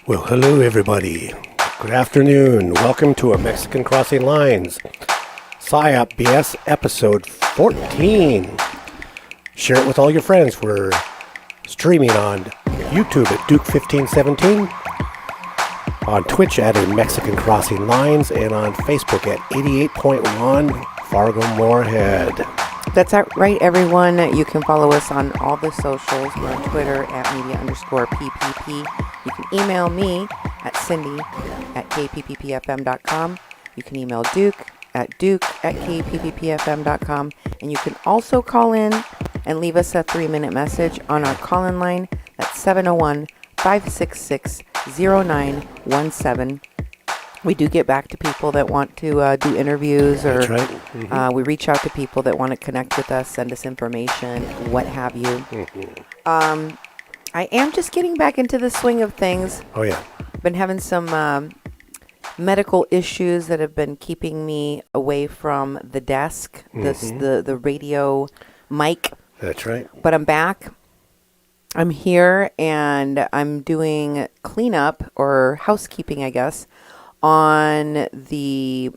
Well, hello everybody. Good afternoon. Welcome to a Mexican Crossing Lines Psyop BS episode 14. Share it with all your friends. We're streaming on YouTube at Duke1517, on Twitch at a Mexican Crossing Lines, and on Facebook at 88.1 Fargo Moorhead. That's right, everyone. You can follow us on all the socials. We're on Twitter at media_PPP. You can email me at cindy@kpppfm.com. You can email Duke at kpppfm.com. And you can also call in and leave us a 3-minute message on our call-in line. That's 701-566-0917. We do get back to people that want to do interviews, or That's right. Mm-hmm. we reach out to people that want to connect with us, send us information, what have you. Mm-hmm. I am just getting back into the swing of things. Oh, yeah. Been having some medical issues that have been keeping me away from the desk, the radio mic. That's right. But I'm back. I'm here, and I'm doing cleanup or housekeeping, I guess, on the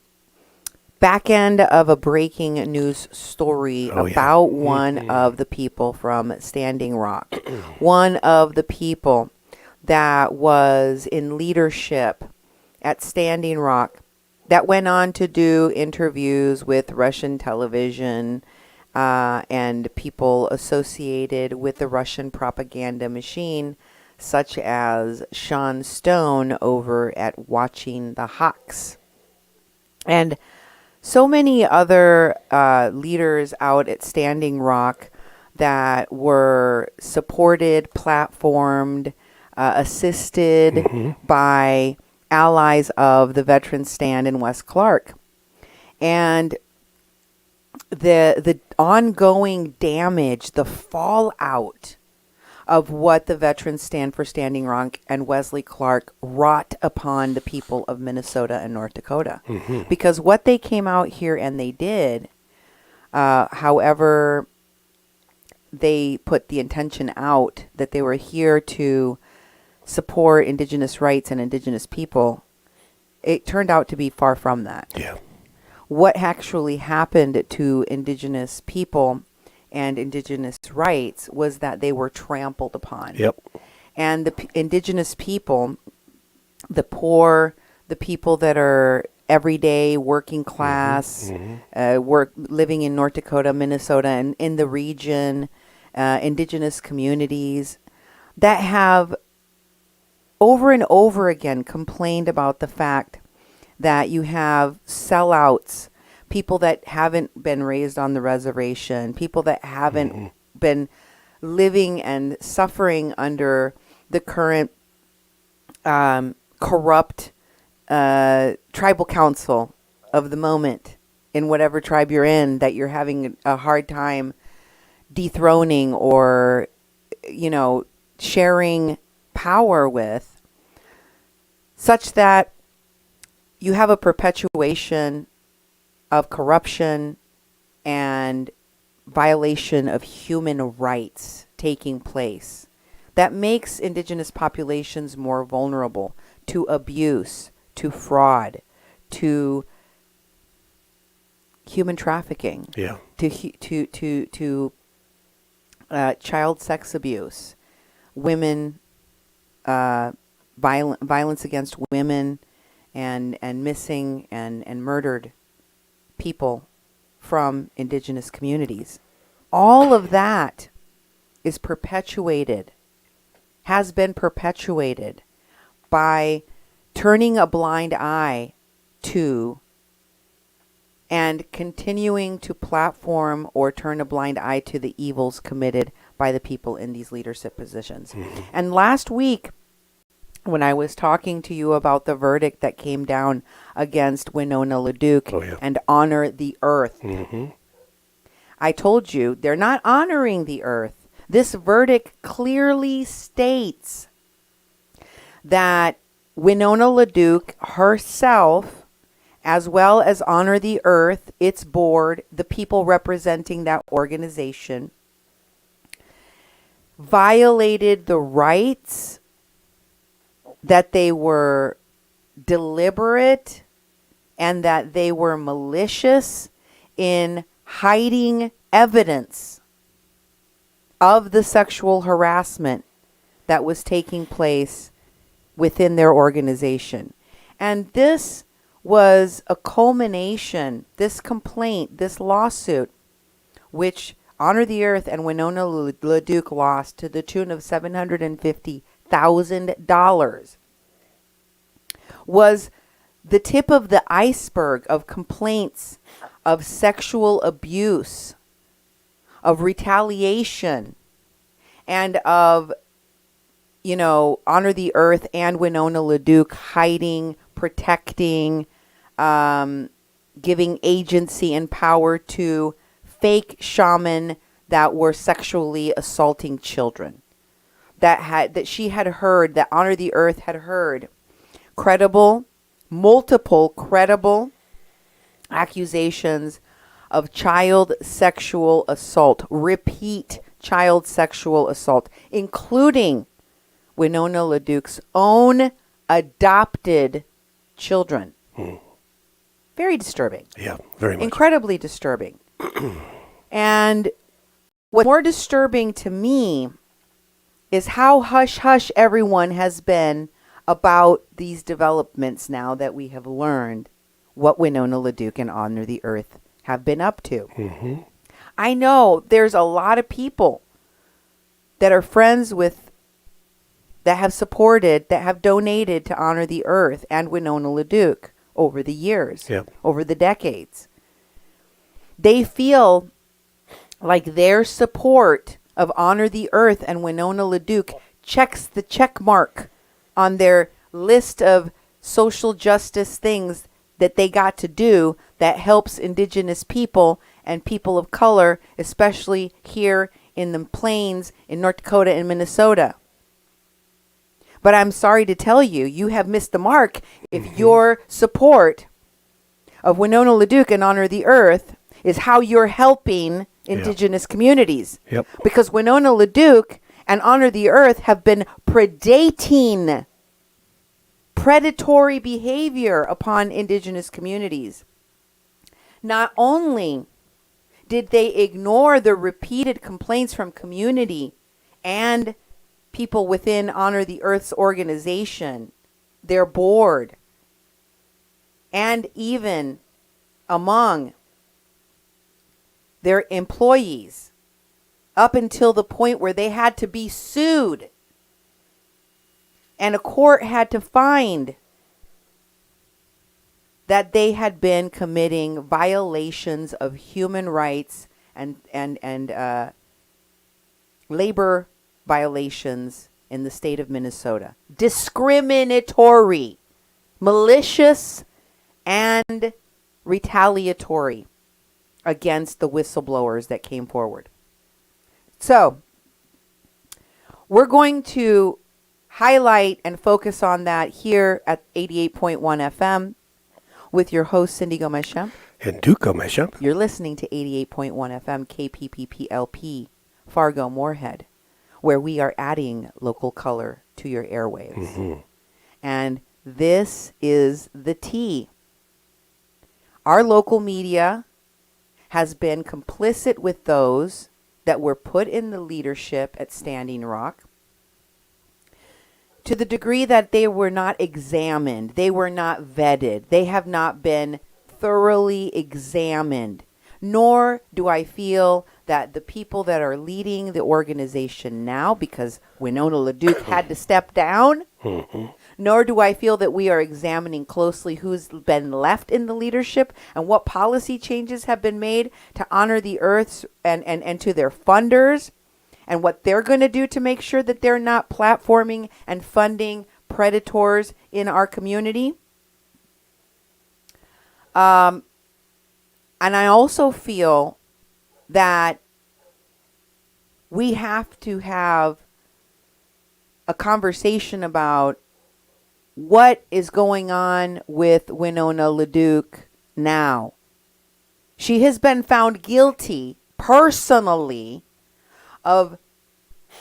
back end of a breaking news story about one of the people from Standing Rock. One of the people that was in leadership at Standing Rock that went on to do interviews with Russian television and people associated with the Russian propaganda machine, such as Sean Stone over at Watching the Hawks. And so many other leaders out at Standing Rock that were supported, platformed, assisted by allies of the Veteran Stand and Wes Clark. And the ongoing damage, the fallout of what the Veterans Stand for Standing Rock and Wesley Clark wrought upon the people of Minnesota and North Dakota. Because what they came out here and they did, however they put the intention out that they were here to support Indigenous rights and Indigenous people, it turned out to be far from that. Yeah. What actually happened to Indigenous people and Indigenous rights was that they were trampled upon. Yep. And the Indigenous people, the poor, the people that are everyday working class, living in North Dakota, Minnesota, and in the region, Indigenous communities that have over and over again complained about the fact that you have sellouts, people that haven't been raised on the reservation, people that haven't been living and suffering under the current corrupt tribal council of the moment in whatever tribe you're in, that you're having a hard time dethroning or, sharing power with, such that you have a perpetuation of corruption and violation of human rights taking place that makes Indigenous populations more vulnerable to abuse, to fraud, to human trafficking, to child sex abuse, women, violence against women, and missing and murdered people from Indigenous communities. All of that is perpetuated, has been perpetuated by turning a blind eye to and continuing to platform or turn a blind eye to the evils committed by the people in these leadership positions. And last week, when I was talking to you about the verdict that came down against Winona LaDuke and Honor the Earth, I told you they're not honoring the earth. This verdict clearly states that Winona LaDuke herself as well as Honor the Earth, its board, the people representing that organization, violated the rights, that they were deliberate, and that they were malicious in hiding evidence of the sexual harassment that was taking place within their organization. And this was a culmination, this complaint, this lawsuit, which Honor the Earth and Winona LaDuke lost to the tune of $750,000, was the tip of the iceberg of complaints of sexual abuse, of retaliation, and of, Honor the Earth and Winona LaDuke hiding, protecting, giving agency and power to fake shaman that were sexually assaulting children. That she had heard, that Honor the Earth had heard multiple credible accusations of child sexual assault, repeat child sexual assault, including Winona LaDuke's own adopted children. Very disturbing. Yeah, very much. Incredibly disturbing. And what's more disturbing to me is how hush-hush everyone has been about these developments now that we have learned what Winona LaDuke and Honor the Earth have been up to. Mm-hmm. I know there's a lot of people that are friends with, that have supported, that have donated to Honor the Earth and Winona LaDuke over the years, over the decades. They feel like their support of Honor the Earth and Winona LaDuke checks the check mark on their list of social justice things that they got to do that helps Indigenous people and people of color, especially here in the plains in North Dakota and Minnesota. But I'm sorry to tell you, you have missed the mark if your support of Winona LaDuke and Honor the Earth is how you're helping Indigenous communities. Yep. Because Winona LaDuke and Honor the Earth have been predating predatory behavior upon Indigenous communities. Not only did they ignore the repeated complaints from community and people within Honor the Earth's organization, their board, and even among their employees, up until the point where they had to be sued and a court had to find that they had been committing violations of human rights and labor violations in the state of Minnesota. Discriminatory, malicious, and retaliatory against the whistleblowers that came forward. So, we're going to highlight and focus on that here at 88.1 FM with your host, Cindy Gomez-Schempp. And Duke Gomez-Schempp. You're listening to 88.1 FM KPPPLP, Fargo, Moorhead, where we are adding local color to your airwaves. Mm-hmm. And this is the tea. Our local media has been complicit with those that were put in the leadership at Standing Rock, to the degree that they were not examined, they were not vetted, they have not been thoroughly examined, nor do I feel that the people that are leading the organization now, because Winona LaDuke had to step down, nor do I feel that we are examining closely who's been left in the leadership and what policy changes have been made to Honor the Earths and to their funders, and what they're going to do to make sure that they're not platforming and funding predators in our community. And I also feel that we have to have a conversation about what is going on with Winona LaDuke now. She has been found guilty personally of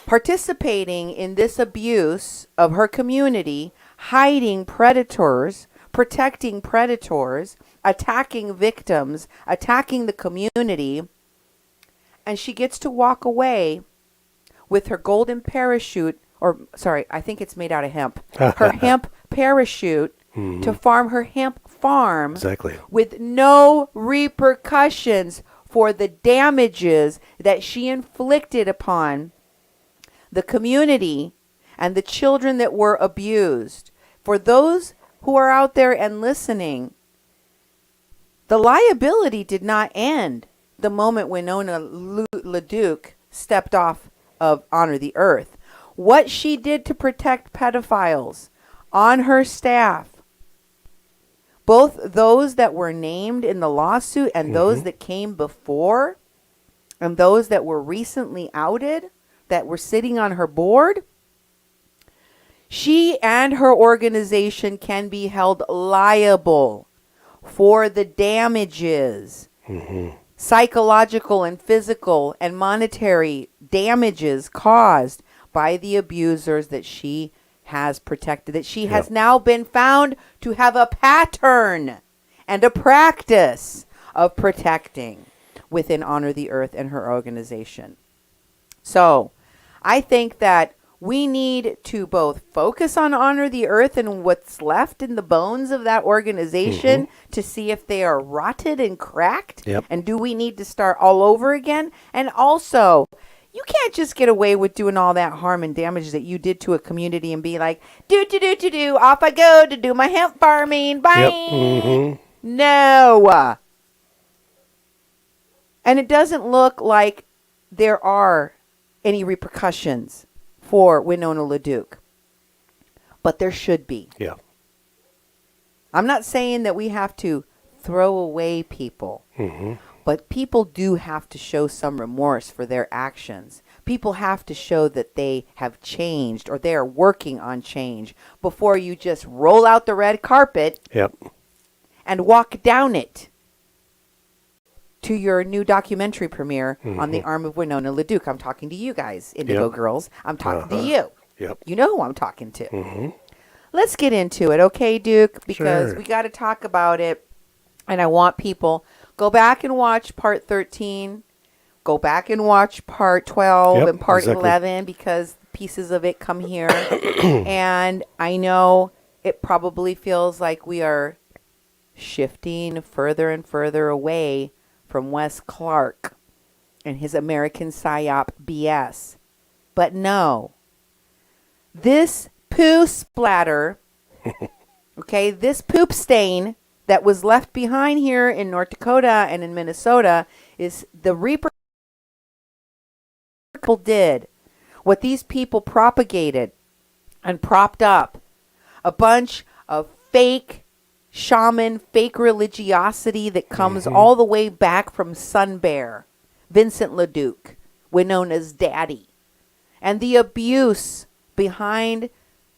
participating in this abuse of her community, hiding predators, protecting predators, attacking victims, attacking the community, and she gets to walk away with her golden parachute, or sorry, I think it's made out of hemp, her hemp parachute to farm her hemp farm Exactly. with no repercussions for the damages that she inflicted upon the community and the children that were abused. For those who are out there and listening, the liability did not end the moment Winona LaDuke stepped off of Honor the Earth. What she did to protect pedophiles on her staff, both those that were named in the lawsuit and those that came before, and those that were recently outed, that were sitting on her board, she and her organization can be held liable for the damages, psychological and physical and monetary damages caused by the abusers that she has protected, that she has now been found to have a pattern and a practice of protecting within Honor the Earth and her organization. So I think that we need to both focus on Honor the Earth and what's left in the bones of that organization to see if they are rotted and cracked. Yep. And do we need to start all over again? And also, you can't just get away with doing all that harm and damage that you did to a community and be like, off I go to do my hemp farming. Bye. Yep. No. And it doesn't look like there are any repercussions for Winona LaDuke. But there should be. Yeah. I'm not saying that we have to throw away people. But people do have to show some remorse for their actions. People have to show that they have changed or they are working on change before you just roll out the red carpet and walk down it to your new documentary premiere on the arm of Winona LaDuke. I'm talking to you guys, Indigo Girls. I'm talking to you. You know who I'm talking to. Let's get into it, okay, Duke? Because we got to talk about it. And I want people, go back and watch part 13. Go back and watch part 12 and part 11 because pieces of it come here. And I know it probably feels like we are shifting further and further away from Wes Clark and his American Psyop BS. But no. This poo splatter, okay, this poop stain that was left behind here in North Dakota and in Minnesota is the reaper did. What these people propagated and propped up. A bunch of fake shaman, fake religiosity that comes all the way back from Sun Bear, Vincent LaDuke, Winona's daddy. And the abuse behind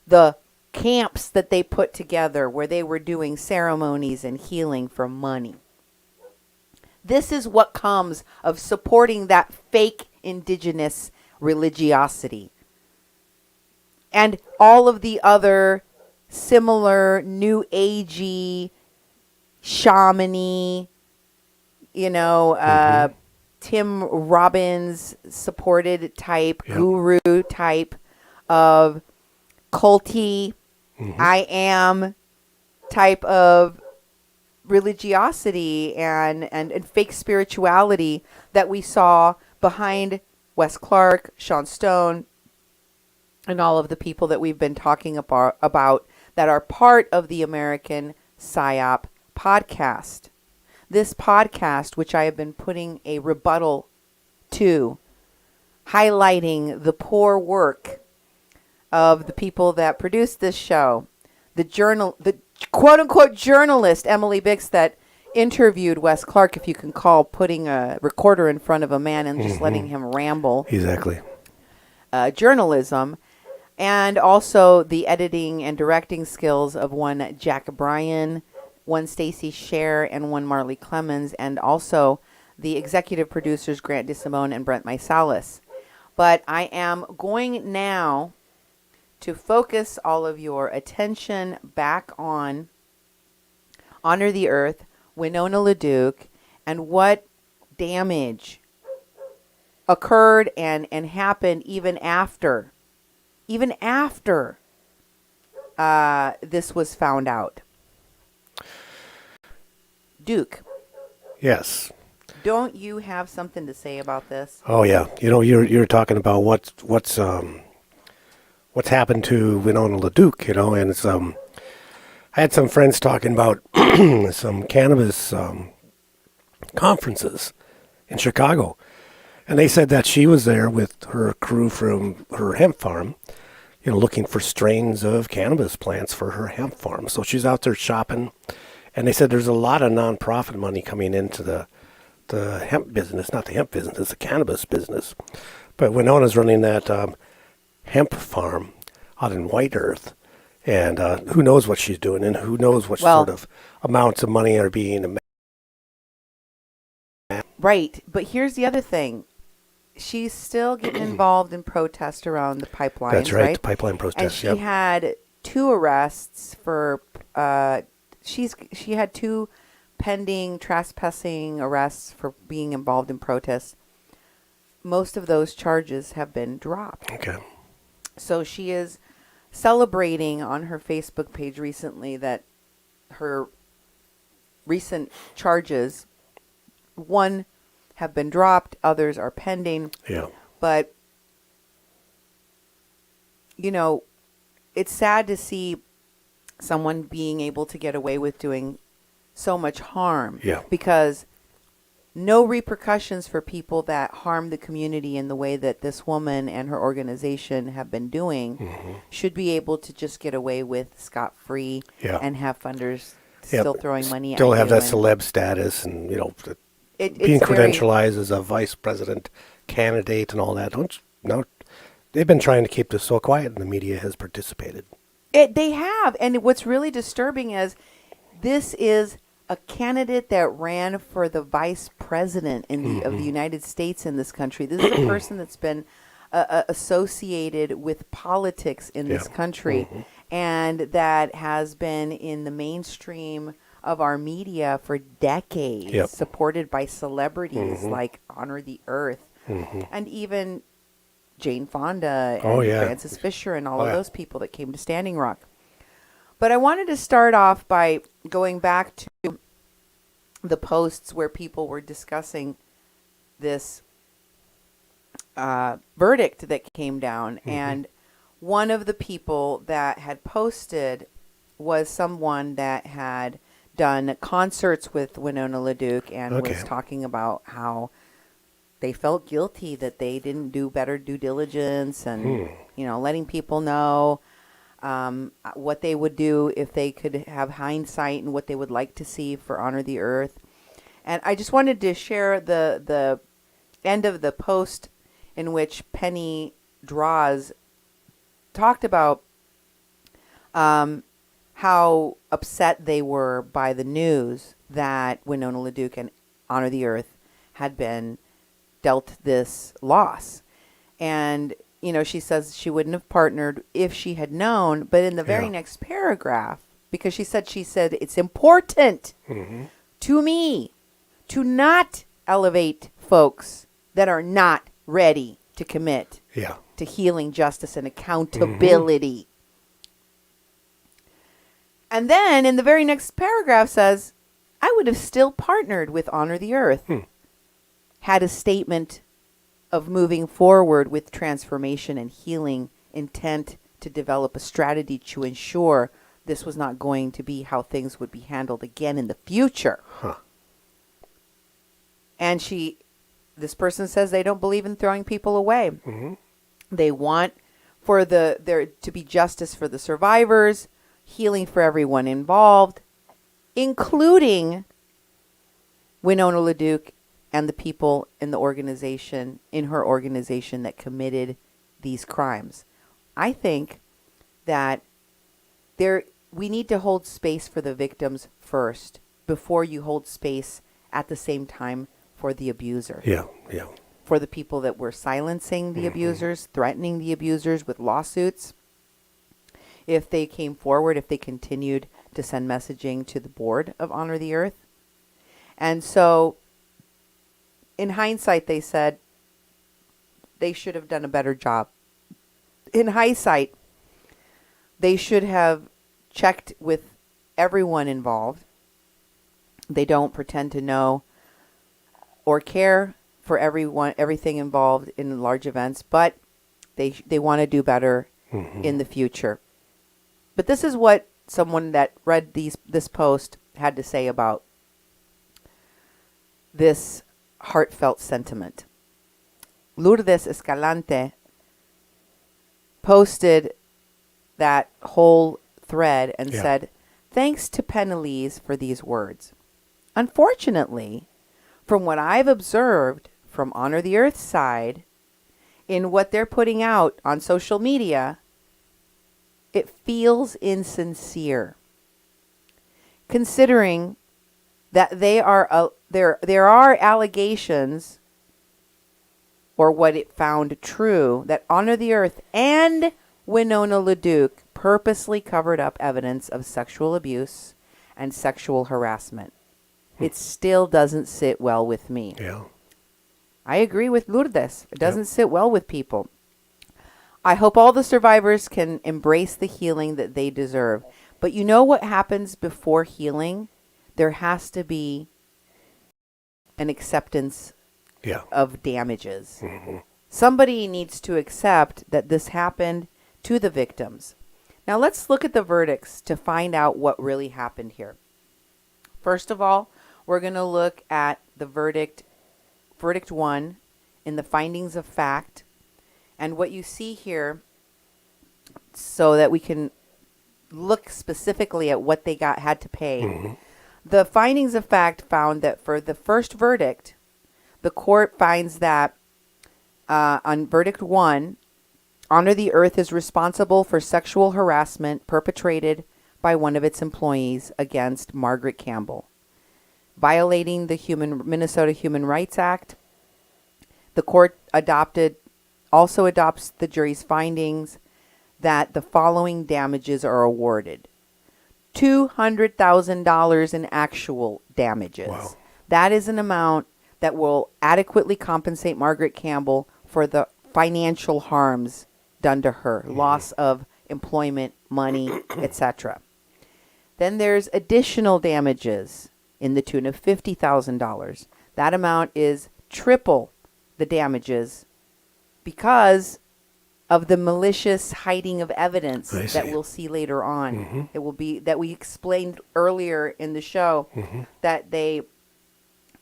the camps that they put together where they were doing ceremonies and healing for money. This is what comes of supporting that fake indigenous religiosity. And all of the other similar new agey, shamany, Tim Robbins supported type, guru type of culty, I am type of religiosity and fake spirituality that we saw behind Wes Clark, Sean Stone, and all of the people that we've been talking about that are part of the American Psyop Podcast. This podcast, which I have been putting a rebuttal to, highlighting the poor work of the people that produced this show, the quote-unquote journalist Emily Bicks that interviewed Wes Clark, if you can call putting a recorder in front of a man and just letting him ramble. Exactly. Journalism, and also the editing and directing skills of one Jack Bryan, one Stacey Sher and one Marley Clements, and also the executive producers Grant DeSimone and Brent Meiselas. But I am going now to focus all of your attention back on Honor the Earth, Winona LaDuke, and what damage occurred and happened even after this was found out. Duke. Yes. Don't you have something to say about this? Oh yeah. You're talking about what's happened to Winona LaDuke, and it's I had some friends talking about some cannabis conferences in Chicago, and they said that she was there with her crew from her hemp farm, looking for strains of cannabis plants for her hemp farm. So she's out there shopping, and they said there's a lot of nonprofit money coming into the hemp business, not the hemp business, it's the cannabis business. But Winona's running that hemp farm out in White Earth, and who knows what she's doing, and who knows what sort of amounts of money are being. Right, but here's the other thing. She's still getting involved in protests around the pipelines. That's right, the pipeline protests. And she had 2 arrests for. She had 2 pending trespassing arrests for being involved in protests. Most of those charges have been dropped. Okay. So she is celebrating on her Facebook page recently that her recent charges, 1 have been dropped, others are pending. Yeah. But, it's sad to see someone being able to get away with doing so much harm. Yeah. Because no repercussions for people that harm the community in the way that this woman and her organization have been doing should be able to just get away with scot-free and have funders still throwing money at you. Still have that celeb status and, being credentialized as a vice president candidate and all that. They've been trying to keep this so quiet, and the media has participated. They have. And what's really disturbing is this is a candidate that ran for the vice president of the United States in this country. This is a person that's been associated with politics in this country and that has been in the mainstream of our media for decades, supported by celebrities like Honor the Earth and even Jane Fonda and Francis Fisher and all of those people that came to Standing Rock. But I wanted to start off by going back to the posts where people were discussing this verdict that came down. And one of the people that had posted was someone that had done concerts with Winona LaDuke and was talking about how they felt guilty that they didn't do better due diligence and, letting people know what they would do if they could have hindsight and what they would like to see for Honor the Earth. And I just wanted to share the end of the post in which Penny Draws talked about how upset they were by the news that Winona LaDuke and Honor the Earth had been dealt this loss. And, she says she wouldn't have partnered if she had known. But in the very next paragraph, because she said it's important to me to not elevate folks that are not ready to commit to healing, justice, and accountability. And then in the very next paragraph says, I would have still partnered with Honor the Earth, had a statement of moving forward with transformation and healing intent to develop a strategy to ensure this was not going to be how things would be handled again in the future. And this person says they don't believe in throwing people away. They want for there to be justice for the survivors, healing for everyone involved, including Winona LaDuke and the people in her organization that committed these crimes. I think that there we need to hold space for the victims first before you hold space at the same time for the abuser. Yeah. For the people that were silencing the abusers, threatening the abusers with lawsuits. If they came forward, if they continued to send messaging to the board of Honor the Earth. And so, in hindsight, they said they should have done a better job. In hindsight, they should have checked with everyone involved. They don't pretend to know or care for everything involved in large events, but they want to do better in the future. But this is what someone that read this post had to say about this heartfelt sentiment. Lourdes Escalante posted that whole thread and said, "Thanks to Penalise for these words. Unfortunately, from what I've observed from Honor the Earth's side, in what they're putting out on social media, it feels insincere. Considering that there are allegations, or what it found true, that Honor the Earth and Winona LaDuke purposely covered up evidence of sexual abuse and sexual harassment. It still doesn't sit well with me." Yeah. I agree with Lourdes. It doesn't sit well with people. I hope all the survivors can embrace the healing that they deserve. But you know what happens before healing? There has to be an acceptance of damages. Somebody needs to accept that this happened to the victims. Now let's look at the verdicts to find out what really happened here. First of all, we're going to look at the verdict 1 in the findings of fact. And what you see here, so that we can look specifically at what they had to pay. The findings of fact found that for the first verdict, the court finds that on verdict 1, Honor the Earth is responsible for sexual harassment perpetrated by one of its employees against Margaret Campbell, violating the Minnesota Human Rights Act. The court also adopts the jury's findings that the following damages are awarded. $200,000 in actual damages. Wow. That is an amount that will adequately compensate Margaret Campbell for the financial harms done to her, loss of employment, money, etc. Then there's additional damages in the tune of $50,000. That amount is triple the damages because of the malicious hiding of evidence that we'll see later on. It will be that we explained earlier in the show that they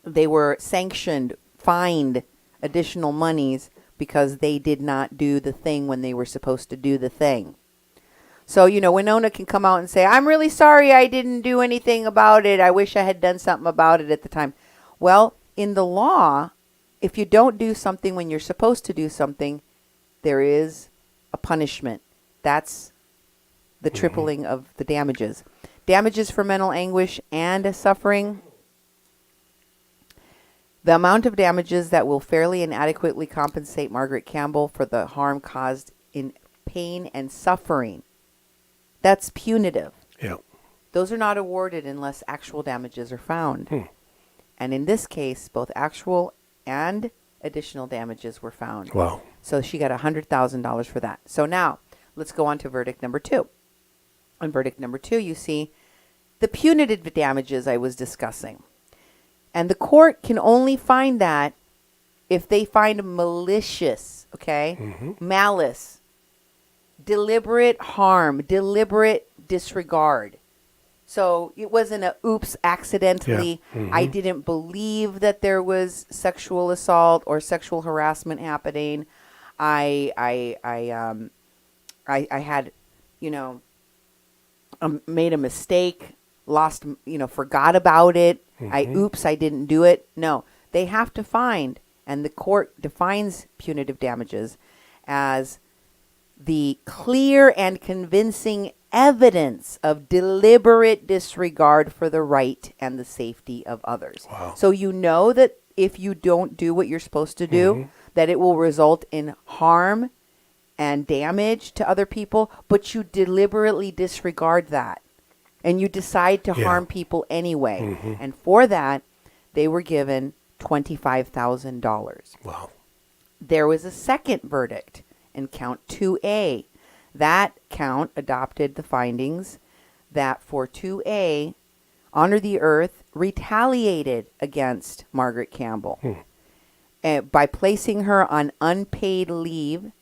were sanctioned, fined additional monies because they did not do the thing when they were supposed to do the thing. So, Winona can come out and say, "I'm really sorry I didn't do anything about it. I wish I had done something about it at the time." Well, in the law, if you don't do something when you're supposed to do something, there is a punishment. That's the tripling of the damages. Damages for mental anguish and suffering. The amount of damages that will fairly and adequately compensate Margaret Campbell for the harm caused in pain and suffering. That's punitive. Yeah. Those are not awarded unless actual damages are found. And in this case, both actual and additional damages were found. Wow. So she got $100,000 for that. So now let's go on to verdict number 2. On verdict number 2, you see the punitive damages I was discussing. And the court can only find that if they find malicious, malice, deliberate harm, deliberate disregard. So it wasn't a oops, accidentally. I didn't believe that there was sexual assault or sexual harassment happening. I had, made a mistake, forgot about it. I didn't do it. No, they have to find, and the court defines punitive damages as the clear and convincing evidence of deliberate disregard for the right and the safety of others. Wow. So you know that if you don't do what you're supposed to do, that it will result in harm and damage to other people, but you deliberately disregard that. And you decide to harm people anyway. And for that, they were given $25,000. Wow. There was a second verdict in count 2A. That count adopted the findings that for 2A, Honor the Earth retaliated against Margaret Campbell by placing her on unpaid leave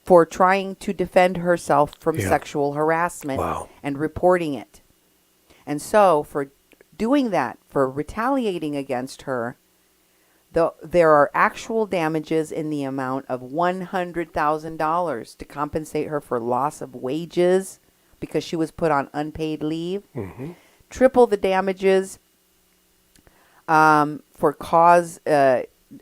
for trying to defend herself from sexual harassment and reporting it. And so for doing that, for retaliating against her, there are actual damages in the amount of $100,000 to compensate her for loss of wages because she was put on unpaid leave. Triple the damages for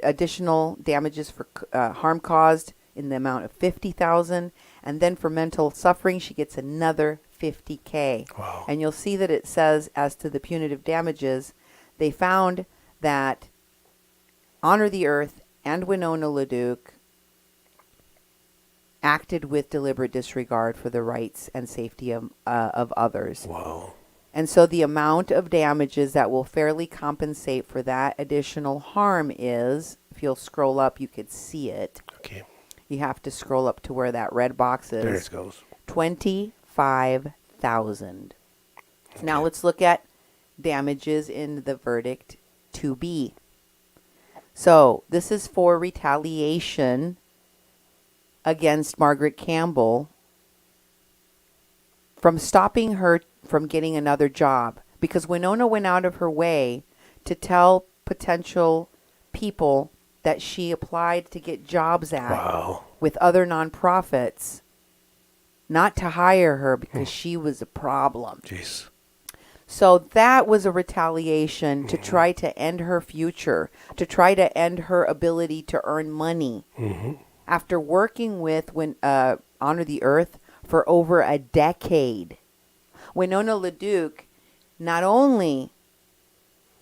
additional damages for harm caused in the amount of $50,000, and then for mental suffering she gets another $50K. Wow. And you'll see that it says as to the punitive damages, they found that Honor the Earth and Winona LaDuke acted with deliberate disregard for the rights and safety of others. Wow. And so the amount of damages that will fairly compensate for that additional harm is, if you'll scroll up, you could see it. Okay. You have to scroll up to where that red box is. There it goes. $25,000. Okay. Now let's look at damages in the verdict 2B. So this is for retaliation against Margaret Campbell from stopping her from getting another job, because Winona went out of her way to tell potential people that she applied to get jobs at with other nonprofits not to hire her because she was a problem. Jeez. So that was a retaliation to try to end her future, to try to end her ability to earn money. After working with Honor the Earth for over a decade, Winona LaDuke not only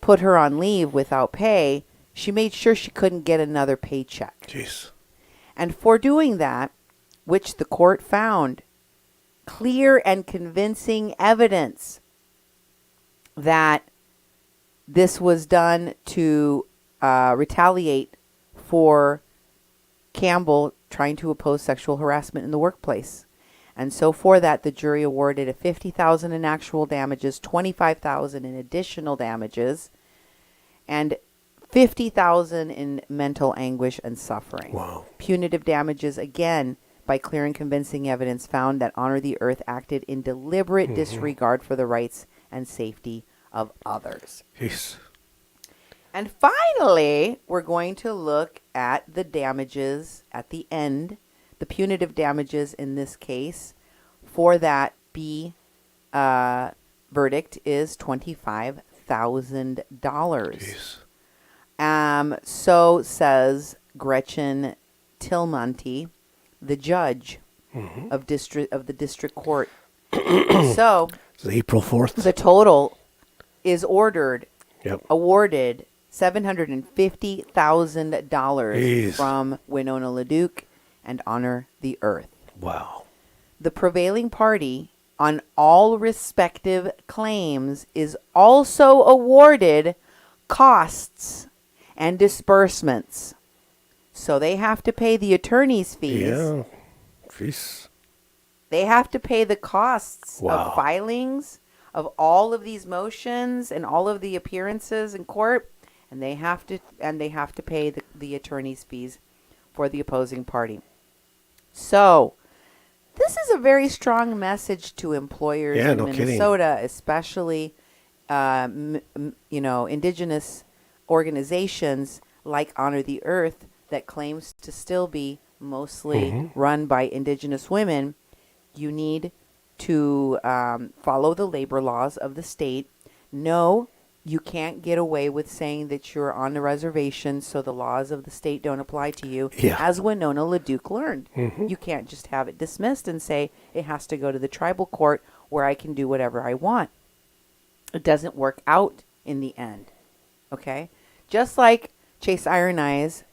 put her on leave without pay, she made sure she couldn't get another paycheck. Jeez. And for doing that, which the court found clear and convincing evidence that this was done to retaliate for Campbell trying to oppose sexual harassment in the workplace. And so for that, the jury awarded a $50,000 in actual damages, $25,000 in additional damages, and $50,000 in mental anguish and suffering. Wow. Punitive damages, again, by clear and convincing evidence, found that Honor the Earth acted in deliberate disregard for the rights and safety of others. Jeez. And finally, we're going to look at the damages at the end, the punitive damages in this case for that B verdict is $25,000. So says Gretchen Tilmonty, the judge of the district court. So it's April 4th. The total is awarded $750,000 from Winona LaDuke and Honor the Earth. Wow. The prevailing party on all respective claims is also awarded costs and disbursements. So they have to pay the attorney's fees. Yeah. Jeez. They have to pay the costs of filings of all of these motions and all of the appearances in court, and they have to pay the attorney's fees for the opposing party. So this is a very strong message to employers in Minnesota, especially indigenous organizations like Honor the Earth that claims to still be mostly run by indigenous women. You need to follow the labor laws of the state, know You can't get away with saying that you're on the reservation, so the laws of the state don't apply to you, as Winona LaDuke learned. You can't just have it dismissed and say it has to go to the tribal court where I can do whatever I want. It doesn't work out in the end. Okay? Just like Chase Iron Eyes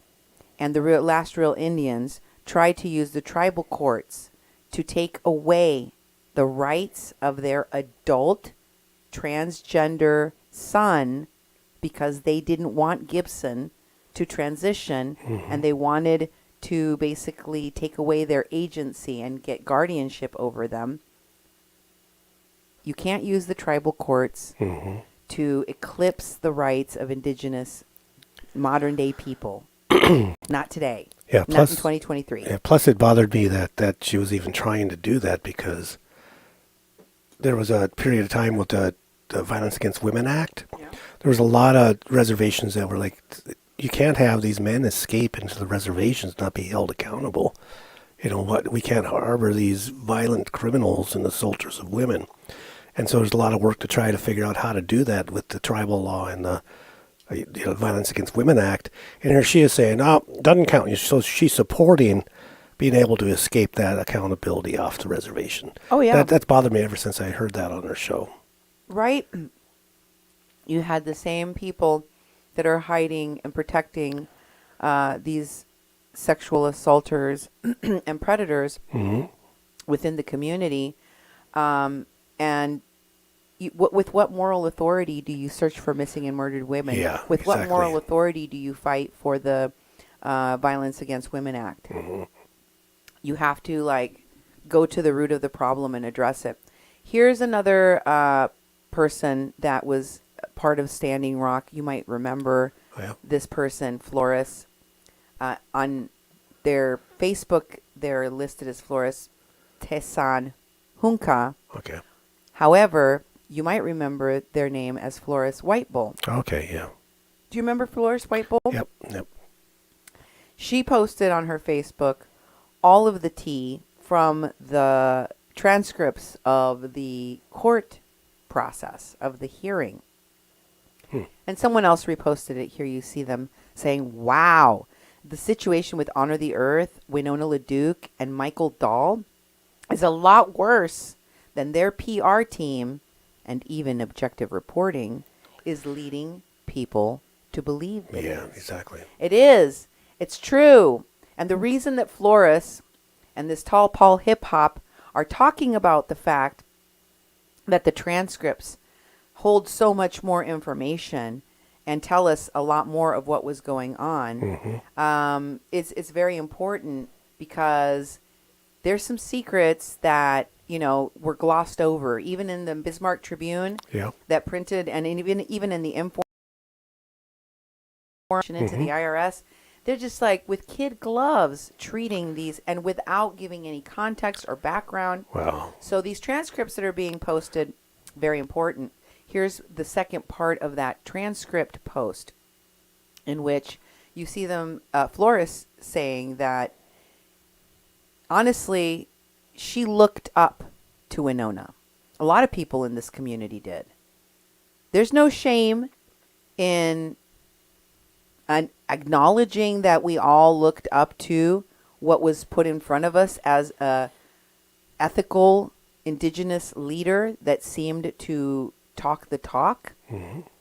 and the last real Indians tried to use the tribal courts to take away the rights of their adult transgender son because they didn't want Gibson to transition, and they wanted to basically take away their agency and get guardianship over them. You can't use the tribal courts to eclipse the rights of indigenous modern day people. Not today. Yeah, not in 2023. Yeah, plus it bothered me that she was even trying to do that, because there was a period of time with the Violence Against Women Act. Yeah. There was a lot of reservations that were like, you can't have these men escape into the reservations, not be held accountable. You know what? We can't harbor these violent criminals and assaulters of women. And so there's a lot of work to try to figure out how to do that with the tribal law and the Violence Against Women Act. And here she is saying, oh, doesn't count. So she's supporting being able to escape that accountability off the reservation. Oh, yeah. That's bothered me ever since I heard that on her show. Right? You had the same people that are hiding and protecting these sexual assaulters and predators within the community. And with what moral authority do you search for missing and murdered women? Yeah, with exactly. what moral authority do you fight for the Violence Against Women Act? You have to go to the root of the problem and address it. Here's another person that was part of Standing Rock. You might remember this person, Flores. On their Facebook, they're listed as Flores Tesan Houska. Okay. However, you might remember their name as Flores Whitebull. Okay, yeah. Do you remember Flores Whitebull? Yep. She posted on her Facebook all of the tea from the transcripts of the court process of the hearing. And someone else reposted it. Here you see them saying, wow, the situation with Honor the Earth, Winona LaDuke, and Michael Dahl is a lot worse than their PR team and even objective reporting is leading people to believe it Yeah, is. exactly. It is. It's true. And the reason that Flores and this Tall Paul Hip Hop are talking about the fact that the transcripts hold so much more information and tell us a lot more of what was going on. It's very important because there's some secrets that were glossed over, even in the Bismarck Tribune that printed, and even in the information into the IRS. They're just with kid gloves treating these and without giving any context or background. Wow. So these transcripts that are being posted, very important. Here's the second part of that transcript post in which you see them, Flores saying that, honestly, she looked up to Winona. A lot of people in this community did. There's no shame in acknowledging that we all looked up to what was put in front of us as a ethical indigenous leader that seemed to talk the talk,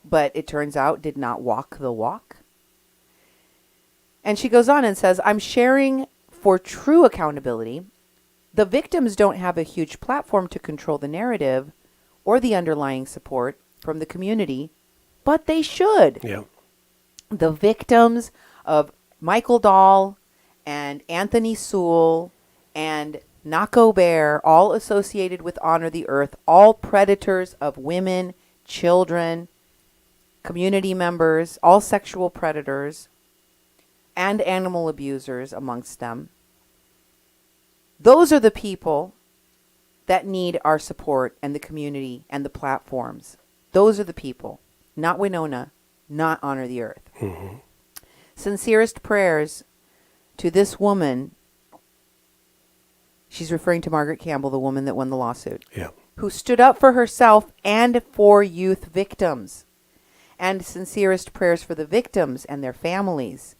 but it turns out did not walk the walk. And she goes on and says, I'm sharing for true accountability. The victims don't have a huge platform to control the narrative or the underlying support from the community, but they should. Yeah. The victims of Michael Dahl and Anthony Sewell and Nako Bear, all associated with Honor the Earth, all predators of women, children, community members, all sexual predators, and animal abusers amongst them. Those are the people that need our support and the community and the platforms. Those are the people, not Winona, not Honor the Earth. Sincerest prayers to this woman. She's referring to Margaret Campbell, the woman that won the lawsuit, who stood up for herself and for youth victims. and sincerest prayers for the victims and their families.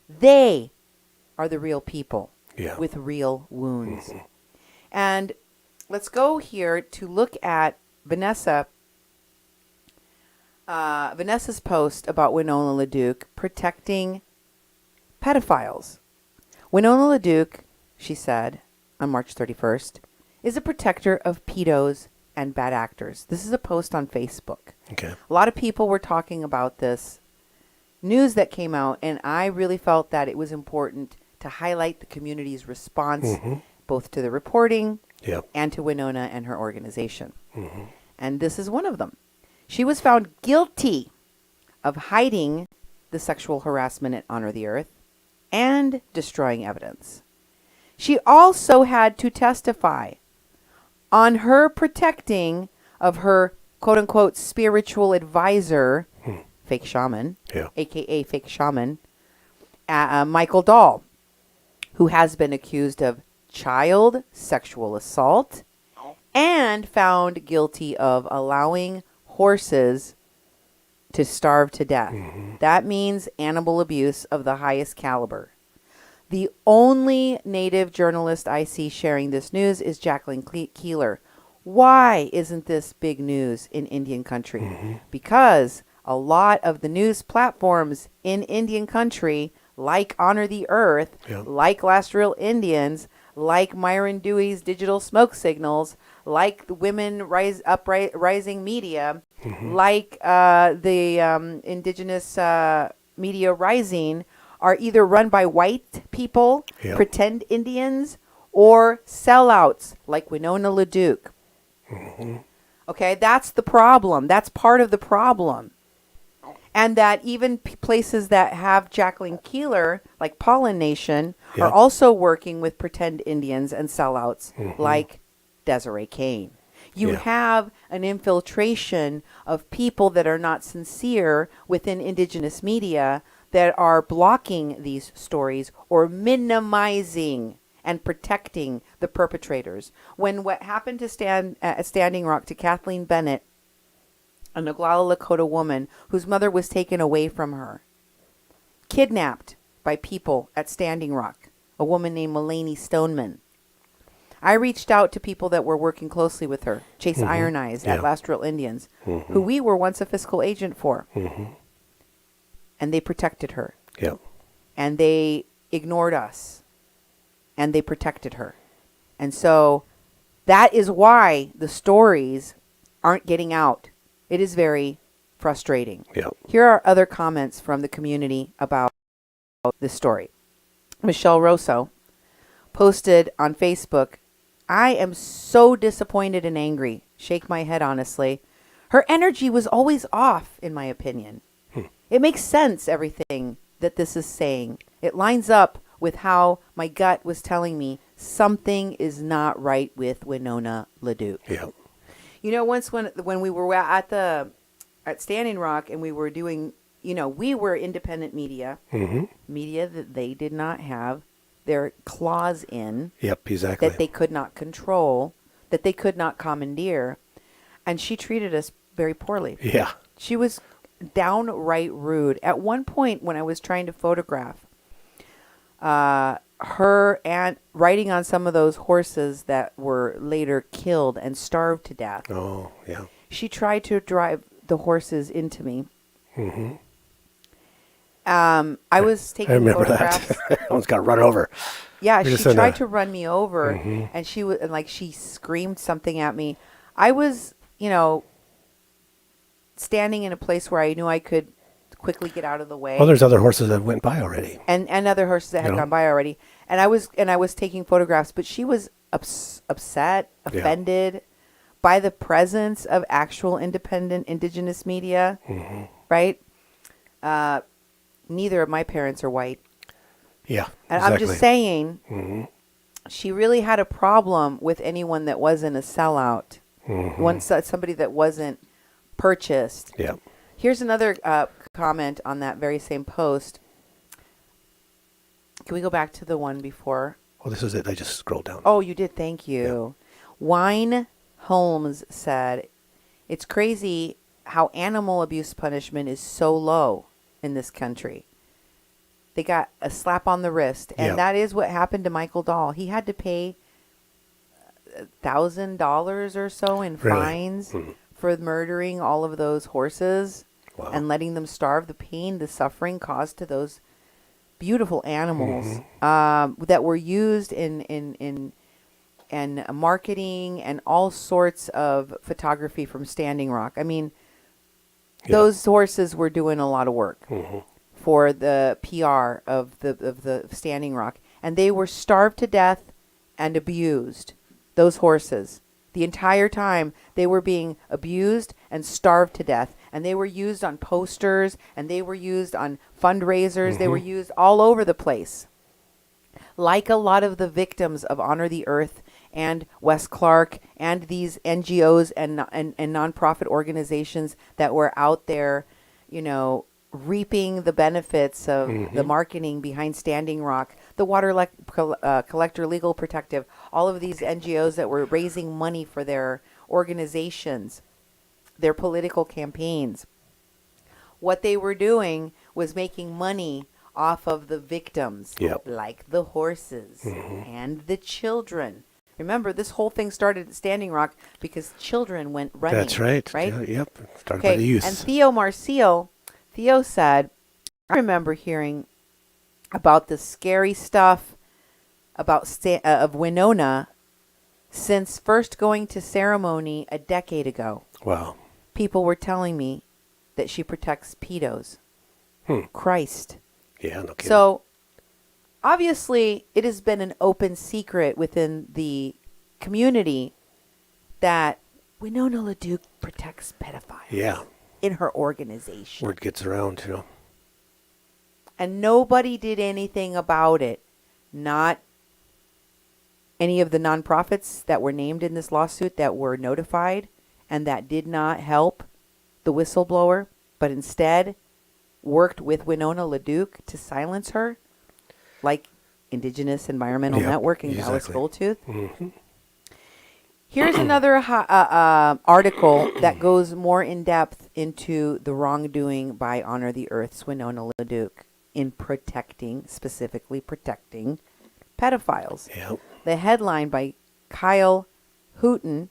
They are the real people with real wounds. And let's go here to look at Vanessa's post about Winona LaDuke protecting pedophiles. Winona LaDuke, she said on March 31st, is a protector of pedos and bad actors. This is a post on Facebook. Okay. A lot of people were talking about this news that came out, and I really felt that it was important to highlight the community's response both to the reporting and to Winona and her organization. And this is one of them. She was found guilty of hiding the sexual harassment at Honor the Earth and destroying evidence. She also had to testify on her protecting of her quote-unquote spiritual advisor, fake shaman, a.k.a. fake shaman, Michael Dahl, who has been accused of child sexual assault and found guilty of allowing horses to starve to death. That means animal abuse of the highest caliber. The only Native journalist I see sharing this news is Jacqueline Keeler. Why isn't this big news in Indian country? Because a lot of the news platforms in Indian country, like Honor the Earth, like Last Real Indians, like Myron Dewey's Digital Smoke Signals, like the Women Rising Media, like the Indigenous Media Rising, are either run by white people, pretend Indians, or sellouts like Winona LaDuke. Okay, that's the problem. That's part of the problem. And that even places that have Jacqueline Keeler, like Pollen Nation, are also working with pretend Indians and sellouts like Desiree Kane. You have an infiltration of people that are not sincere within Indigenous media that are blocking these stories or minimizing and protecting the perpetrators. When what happened to Standing Rock to Kathleen Bennett, a Noglala Lakota woman whose mother was taken away from her, kidnapped by people at Standing Rock, a woman named Mulaney Stoneman. I reached out to people that were working closely with her, Chase Iron Eyes at Last Real Indians, who we were once a fiscal agent for. And they protected her. And they ignored us. And they protected her. And so that is why the stories aren't getting out. It is very frustrating. Here are other comments from the community about this story. Michelle Rosso posted on Facebook, "I am so disappointed and angry. Shake my head, honestly. Her energy was always off, in my opinion. It makes sense, everything that this is saying. It lines up with how my gut was telling me something is not right with Winona LaDuke." You know, once when we were at Standing Rock and we were doing, we were independent media, media that they did not have their claws in, exactly, that they could not control, that they could not commandeer, and she treated us very poorly. She was downright rude. At one point, when I was trying to photograph her and riding on some of those horses that were later killed and starved to death. She tried to drive the horses into me. I was taking photographs. That. Almost got run over. She tried to run me over, and she screamed something at me. I was, standing in a place where I knew I could quickly get out of the way. Well, there's other horses that went by already, and other horses that had gone by already. And I was taking photographs, but she was upset, offended by the presence of actual independent Indigenous media. Right? Neither of my parents are white. And I'm just saying, she really had a problem with anyone that wasn't a sellout, somebody that wasn't purchased. Here's another comment on that very same post. Can we go back to the one before? Oh, this is it. I just scrolled down. Oh, you did. Thank you. Wine Holmes said, "It's crazy how animal abuse punishment is so low in this country. They got a slap on the wrist. And that is what happened to Michael Dahl. He had to pay $1,000 or so in fines for murdering all of those horses and letting them starve. The pain, the suffering caused to those beautiful animals that were used in marketing and all sorts of photography from Standing Rock. I mean, those horses were doing a lot of work for the PR of the Standing Rock, and they were starved to death and abused. Those horses, the entire time, they were being abused and starved to death, and they were used on posters, and they were used on fundraisers. They were used all over the place. Like a lot of the victims of Honor the Earth and Wes Clark and these NGOs and nonprofit organizations that were out there, you know, reaping the benefits of the marketing behind Standing Rock, the Water Collector Legal Protective, all of these NGOs that were raising money for their organizations, their political campaigns. What they were doing was making money off of the victims, like the horses and the children. Remember, this whole thing started at Standing Rock because children went running. That's right. Right? Started by the youth. And Theo said, I remember hearing about the scary stuff about of Winona since first going to ceremony a decade ago. Wow. People were telling me that she protects pedos. Christ. Yeah, no kidding. So, obviously, it has been an open secret within the community that Winona LaDuke protects pedophiles. Yeah. In her organization. Word gets around, you know. And nobody did anything about it. Not any of the nonprofits that were named in this lawsuit that were notified and that did not help the whistleblower, but instead worked with Winona LaDuke to silence her, like Indigenous Environmental Network and Alice Goldtooth. Here's another article that goes more in depth into the wrongdoing by Honor the Earth's Winona LaDuke in specifically protecting pedophiles. Yep. The headline by Kyle Hooten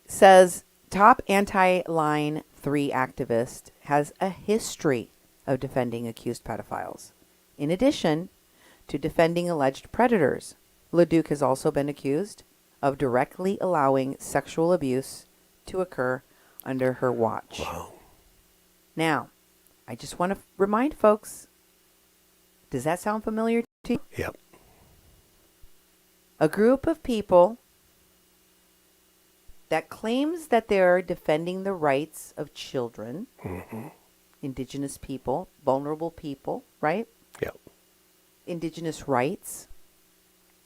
says, top anti-Line 3 activist has a history of defending accused pedophiles. In addition to defending alleged predators, LaDuke has also been accused of directly allowing sexual abuse to occur under her watch. Wow. Now, I just want to remind folks, does that sound familiar to you? Yep. A group of people that claims that they're defending the rights of children, Indigenous people, vulnerable people, right? Yep. Indigenous rights.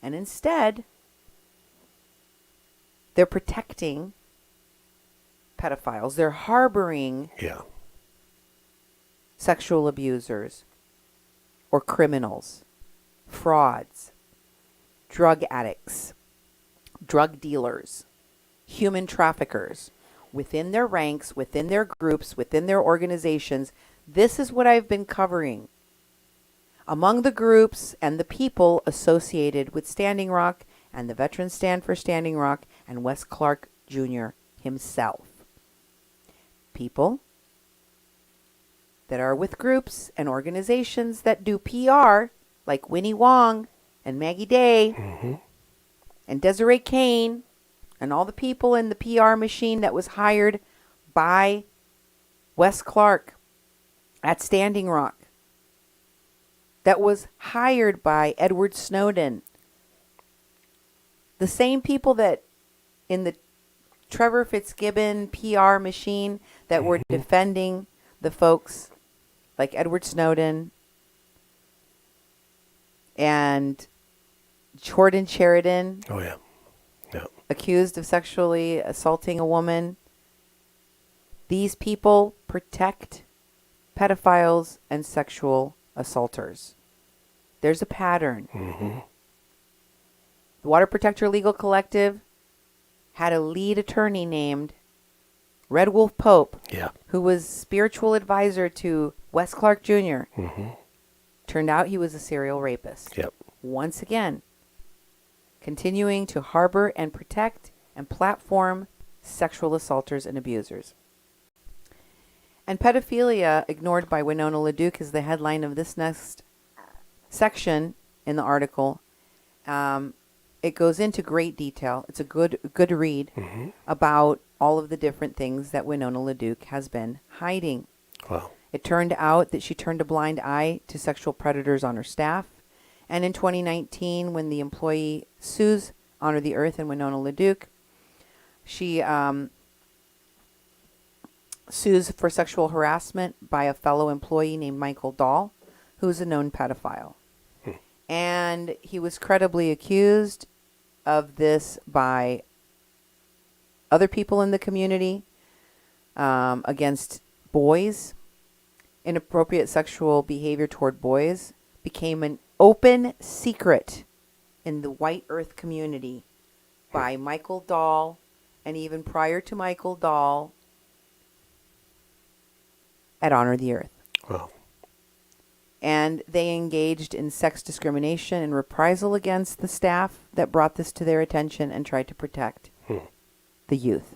And instead, they're protecting pedophiles. They're harboring sexual abusers or criminals, frauds, drug addicts, drug dealers, human traffickers within their ranks, within their groups, within their organizations. This is what I've been covering. Among the groups and the people associated with Standing Rock and the Veterans Stand for Standing Rock and Wes Clark Jr. himself. People that are with groups and organizations that do PR, like Winnie Wong and Maggie Day and Desiree Kane and all the people in the PR machine that was hired by Wes Clark at Standing Rock, that was hired by Edward Snowden. The same people that in the Trevor Fitzgibbon PR machine that were defending the folks like Edward Snowden and Jordan Sheridan. Oh, yeah. Yeah. Accused of sexually assaulting a woman. These people protect pedophiles and sexual assaulters. There's a pattern. The Water Protector Legal Collective had a lead attorney named Red Wolf Pope, Yeah. who was spiritual advisor to Wes Clark Jr., turned out he was a serial rapist. Yep. Once again, continuing to harbor and protect and platform sexual assaulters and abusers. And pedophilia, ignored by Winona LaDuke, is the headline of this next section in the article. It goes into great detail. It's a good read about all of the different things that Winona LaDuke has been hiding. Wow. It turned out that she turned a blind eye to sexual predators on her staff. And in 2019, when the employee sues Honor the Earth and Winona LaDuke, she sues for sexual harassment by a fellow employee named Michael Dahl, who's a known pedophile. And he was credibly accused of this by other people in the community against boys. Inappropriate sexual behavior toward boys became an open secret in the White Earth community by Michael Dahl, and even prior to Michael Dahl, at Honor the Earth. Wow. And they engaged in sex discrimination and reprisal against the staff that brought this to their attention and tried to protect the youth.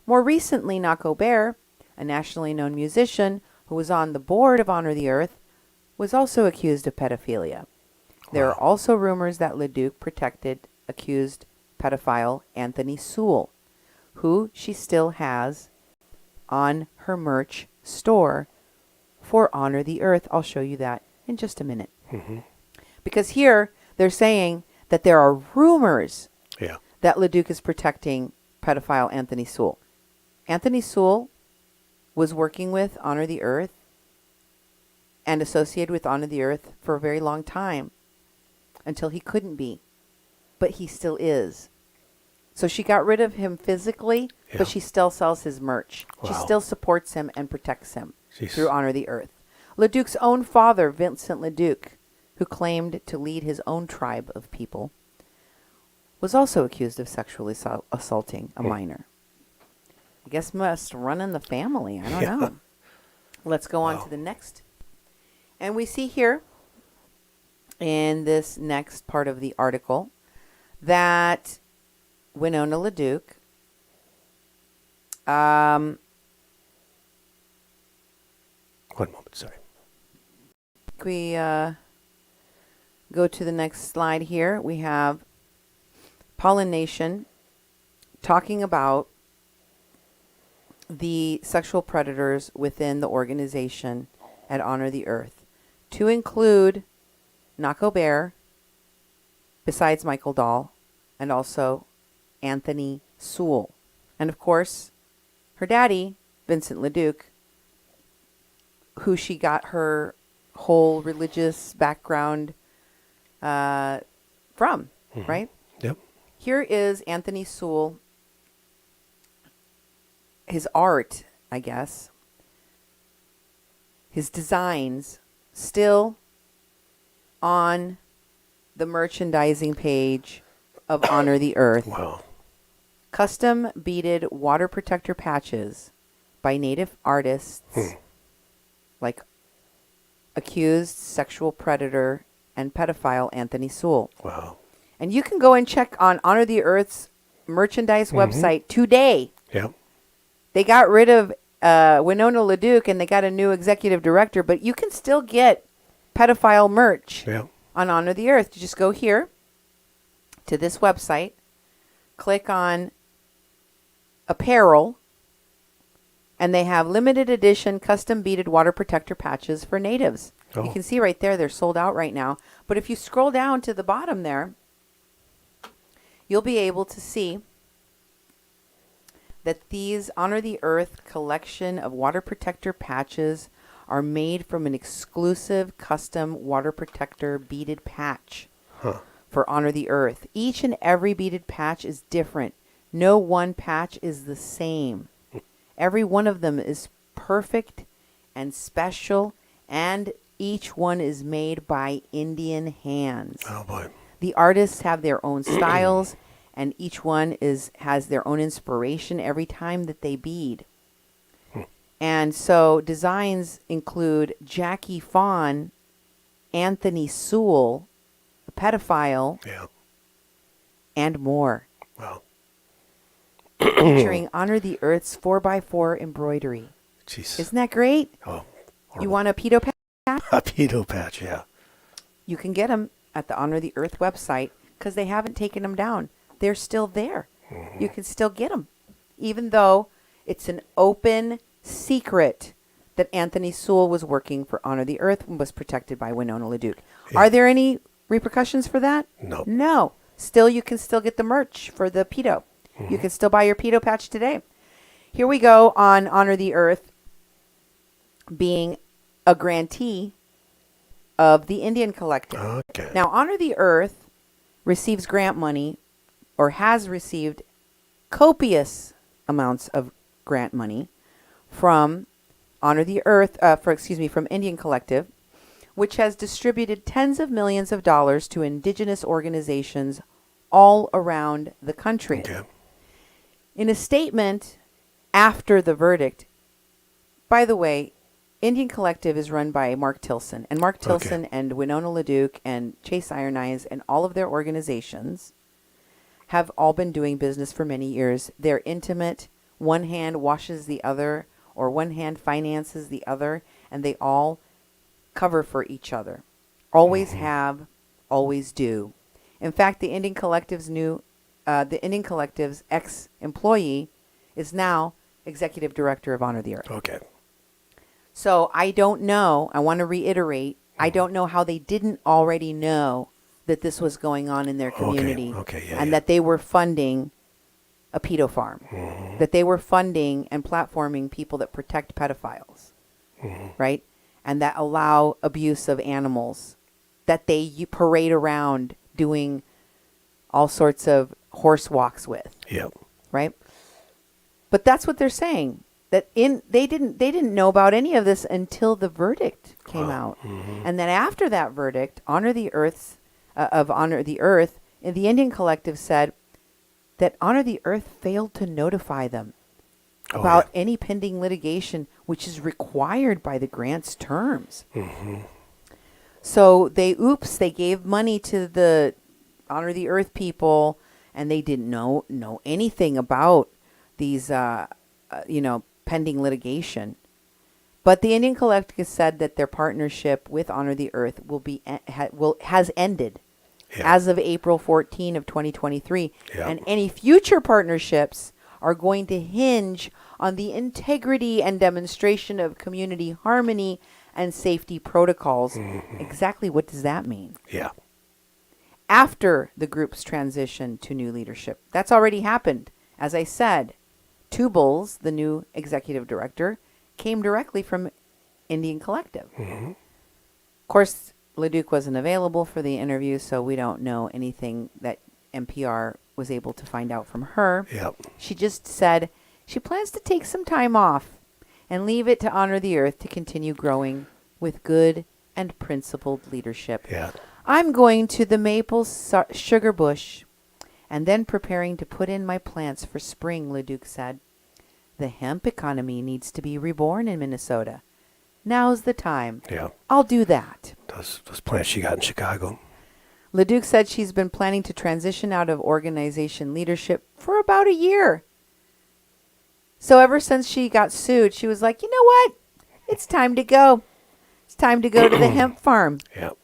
More recently, Nako Bear, a nationally known musician who was on the board of Honor the Earth, was also accused of pedophilia. There are also rumors that LaDuke protected accused pedophile Anthony Sewell, who she still has on her merch store for Honor the Earth. I'll show you that in just a minute. Because here they're saying that there are rumors that LaDuke is protecting pedophile Anthony Sewell. Anthony Sewell was working with Honor the Earth and associated with Honor the Earth for a very long time until he couldn't be, but he still is. So she got rid of him physically, but she still sells his merch. She still supports him and protects him through Honor the Earth. LaDuke's own father, Vincent LaDuke, who claimed to lead his own tribe of people, was also accused of sexually assaulting a minor. I guess must run in the family. I don't know. Let's go on to the next. And we see here in this next part of the article that Winona LaDuke One moment, sorry. we go to the next slide here. We have Pollination talking about the sexual predators within the organization at Honor the Earth, to include Nako Bear, besides Michael Dahl, and also Anthony Sewell. And of course, her daddy, Vincent LaDuke, who she got her whole religious background from, right? Yep. Here is Anthony Sewell, his art, I guess, his designs, still on the merchandising page of Honor the Earth. Wow. Custom beaded water protector patches by native artists like accused sexual predator and pedophile Anthony Sewell. Wow. And you can go and check on Honor the Earth's merchandise website today. Yep. They got rid of Winona LaDuke and they got a new executive director, but you can still get pedophile merch on Honor the Earth. You just go here to this website, click on apparel, and they have limited edition custom beaded water protector patches for natives. You can see right there, they're sold out right now. But if you scroll down to the bottom there, you'll be able to see that these Honor the Earth collection of water protector patches are made from an exclusive custom water protector beaded patch for Honor the Earth. Each and every beaded patch is different. No one patch is the same. Every one of them is perfect and special, and each one is made by Indian hands. Oh, boy. The artists have their own styles, and each one has their own inspiration every time that they bead. And so designs include Jackie Fawn, Anthony Sewell, a pedophile, and more. Wow. Featuring Honor the Earth's 4x4 embroidery. Jeez. Isn't that great? Oh, you want a pedo patch? A pedo patch, yeah. You can get them at the Honor the Earth website because they haven't taken them down. They're still there. Mm-hmm. You can still get them, even though it's an open secret that Anthony Sewell was working for Honor the Earth and was protected by Winona LaDuke. Yeah. Are there any repercussions for that? No. No. Still, you can still get the merch for the pedo. Mm-hmm. You can still buy your pedo patch today. Here we go on Honor the Earth being a grantee of the Indian Collective. Okay. Now, Honor the Earth receives grant money or has received copious amounts of grant money from Honor the Earth, from Indian Collective, which has distributed tens of millions of dollars to indigenous organizations all around the country. Okay. In a statement after the verdict, by the way, Indian Collective is run by Mark Tilson. And Mark Tilson and Winona LaDuke and Chase Iron Eyes and all of their organizations have all been doing business for many years. They're intimate. One hand washes the other, or one hand finances the other, and they all cover for each other. Always have, always do. In fact, the Indian Collective's ex-employee is now Executive Director of Honor the Earth. Okay. So I don't know. I want to reiterate. I don't know how they didn't already know that this was going on in their community. And that they were funding a pedo farm. Mm-hmm. That they were funding and platforming people that protect pedophiles. Mm-hmm. Right? And that allow abuse of animals. That they parade around doing all sorts of horse walks with. Yep. Right? But that's what they're saying. That they didn't know about any of this until the verdict came out. Mm-hmm. And then after that verdict, Honor the Earth, and the Indian Collective said that Honor the Earth failed to notify them about any pending litigation, which is required by the grant's terms. Mm-hmm. So they gave money to the Honor the Earth people, and they didn't know anything about these, pending litigation. But the Indian Collective said that their partnership with Honor the Earth has ended as of April 14 of 2023. Yeah. And any future partnerships are going to hinge on the integrity and demonstration of community harmony and safety protocols. Mm-hmm. Exactly what does that mean? Yeah. After the group's transition to new leadership. That's already happened. As I said, Tubles, the new executive director, came directly from Indian Collective. Mm-hmm. Of course, LaDuke wasn't available for the interview, so we don't know anything that NPR was able to find out from her. Yep. She just said she plans to take some time off and leave it to Honor the Earth to continue growing with good and principled leadership. Yeah. I'm going to the maple sugar bush and then preparing to put in my plants for spring, LaDuke said. The hemp economy needs to be reborn in Minnesota. Now's the time. Yeah. I'll do that. Those plants she got in Chicago. LaDuke said she's been planning to transition out of organization leadership for about a year. So ever since she got sued, she was like, you know what? It's time to go. It's time to go to the hemp farm. Yep.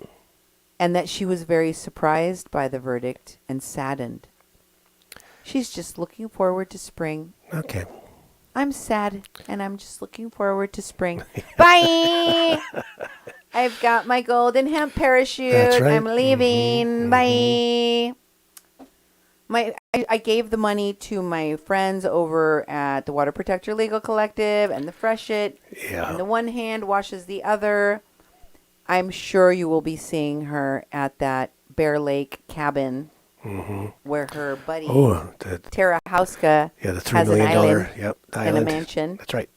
And that she was very surprised by the verdict and saddened. She's just looking forward to spring. Okay. I'm sad, and I'm just looking forward to spring. Bye! I've got my golden hemp parachute. That's right. I'm leaving. Mm-hmm. Bye. I gave the money to my friends over at the Water Protector Legal Collective and the Freshet. Yeah. And the one hand washes the other. I'm sure you will be seeing her at that Bear Lake cabin. Mm-hmm. Where her buddy Tara Houska the $3 has million an island island. and a mansion. That's right.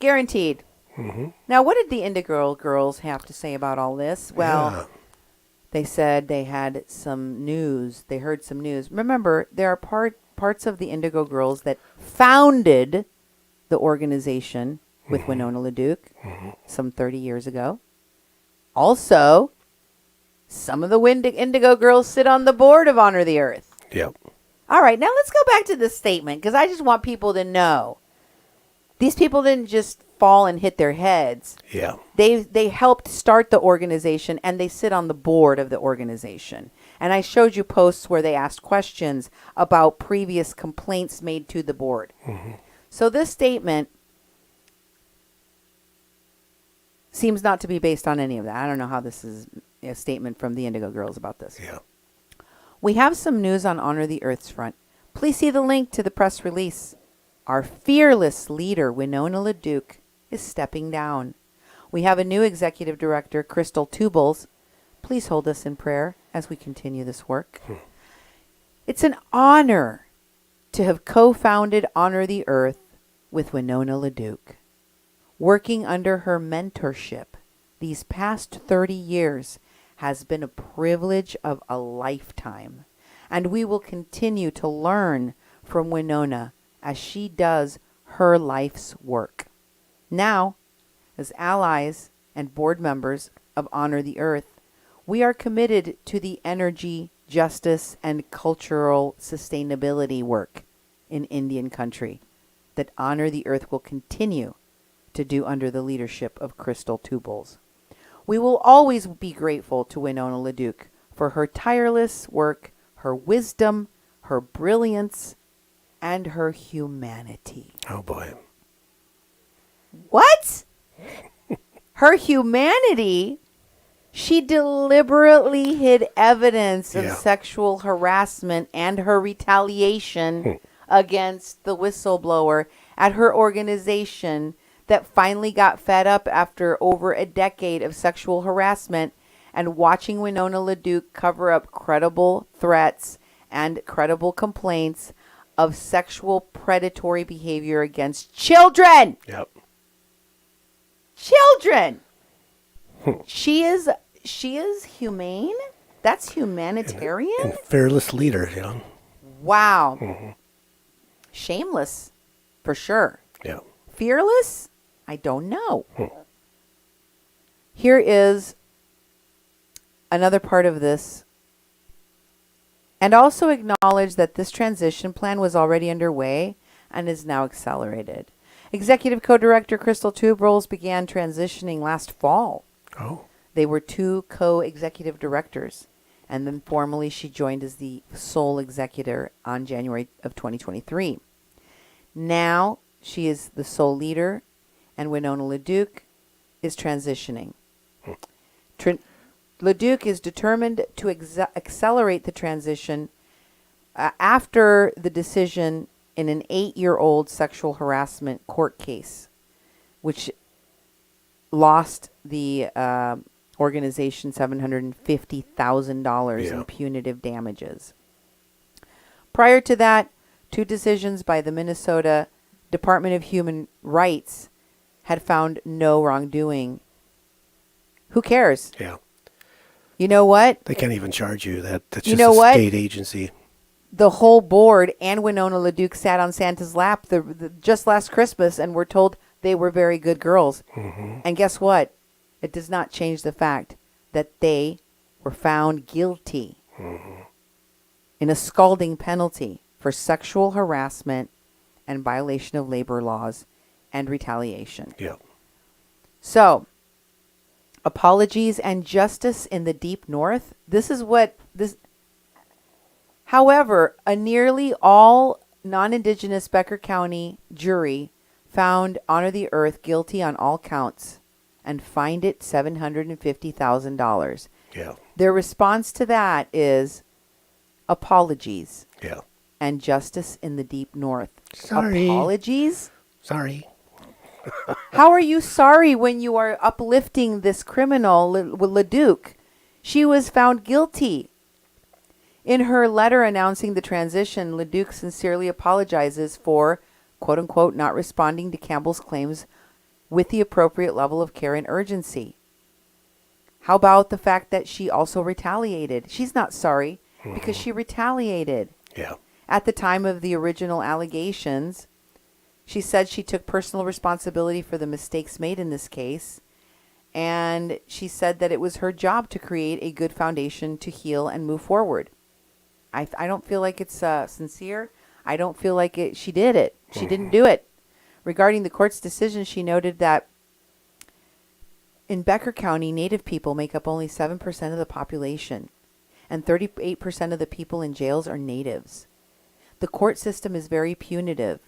Guaranteed. Mm-hmm. Now, what did the Indigo girls have to say about all this? Well, they said they had some news. They heard some news. Remember, there are parts of the Indigo girls that founded the organization with Winona LaDuke some 30 years ago. Also, some of the Indigo girls sit on the board of Honor the Earth. Yep. All right, now let's go back to this statement because I just want people to know. These people didn't just fall and hit their heads. Yeah. They helped start the organization and they sit on the board of the organization. And I showed you posts where they asked questions about previous complaints made to the board. So this statement seems not to be based on any of that. I don't know how this is a statement from the Indigo Girls about this. Yeah. We have some news on Honor the Earth's front. Please see the link to the press release. Our fearless leader, Winona LaDuke, is stepping down. We have a new executive director, Crystal Tubles. Please hold us in prayer as we continue this work. It's an honor to have co-founded Honor the Earth with Winona LaDuke. Working under her mentorship these past 30 years has been a privilege of a lifetime, and we will continue to learn from Winona as she does her life's work. Now, as allies and board members of Honor the Earth, we are committed to the energy, justice, and cultural sustainability work in Indian country that Honor the Earth will continue to do under the leadership of Crystal Tubles. We will always be grateful to Winona LaDuke for her tireless work, her wisdom, her brilliance, and her humanity. Oh, boy. What? Her humanity? She deliberately hid evidence of sexual harassment and her retaliation against the whistleblower at her organization that finally got fed up after over a decade of sexual harassment and watching Winona LaDuke cover up credible threats and credible complaints of sexual predatory behavior against children. Yep. Children. She is humane. That's humanitarian. And fearless leader, you know. Wow. Shameless, for sure. Yeah. Fearless? I don't know. Here is another part of this. And also acknowledge that this transition plan was already underway and is now accelerated. Executive Co-Director Crystal Tubles began transitioning last fall. Oh. They were two co-executive directors, and then formally she joined as the sole executor on January of 2023. Now she is the sole leader, and Winona LaDuke is transitioning. LaDuke is determined to accelerate the transition after the decision in an 8-year-old sexual harassment court case, which lost the organization $750,000 in punitive damages. Prior to that, 2 decisions by the Minnesota Department of Human Rights had found no wrongdoing. Who cares? Yeah. You know what? They can't even charge you. That's just You know a what? state agency. The whole board and Winona LaDuke sat on Santa's lap just last Christmas and were told they were very good girls. And guess what? It does not change the fact that they were found guilty in a scalding penalty for sexual harassment and violation of labor laws and retaliation. Yeah. So, apologies and justice in the deep north. This is what this. However, a nearly all non-Indigenous Becker County jury found Honor the Earth guilty on all counts and fined it $750,000. Yeah. Their response to that is apologies. Yeah. And justice in the deep north. Sorry. Apologies? Sorry. How are you sorry when you are uplifting this criminal, LaDuke? She was found guilty. In her letter announcing the transition, LaDuke sincerely apologizes for, quote unquote, not responding to Campbell's claims with the appropriate level of care and urgency. How about the fact that she also retaliated? She's not sorry because she retaliated. Yeah. At the time of the original allegations, She said she took personal responsibility for the mistakes made in this case. And she said that it was her job to create a good foundation to heal and move forward. I don't feel like it's sincere. I don't feel like she did it. She didn't do it. Regarding the court's decision, she noted that in Becker County, Native people make up only 7% of the population, and 38% of the people in jails are natives. The court system is very punitive,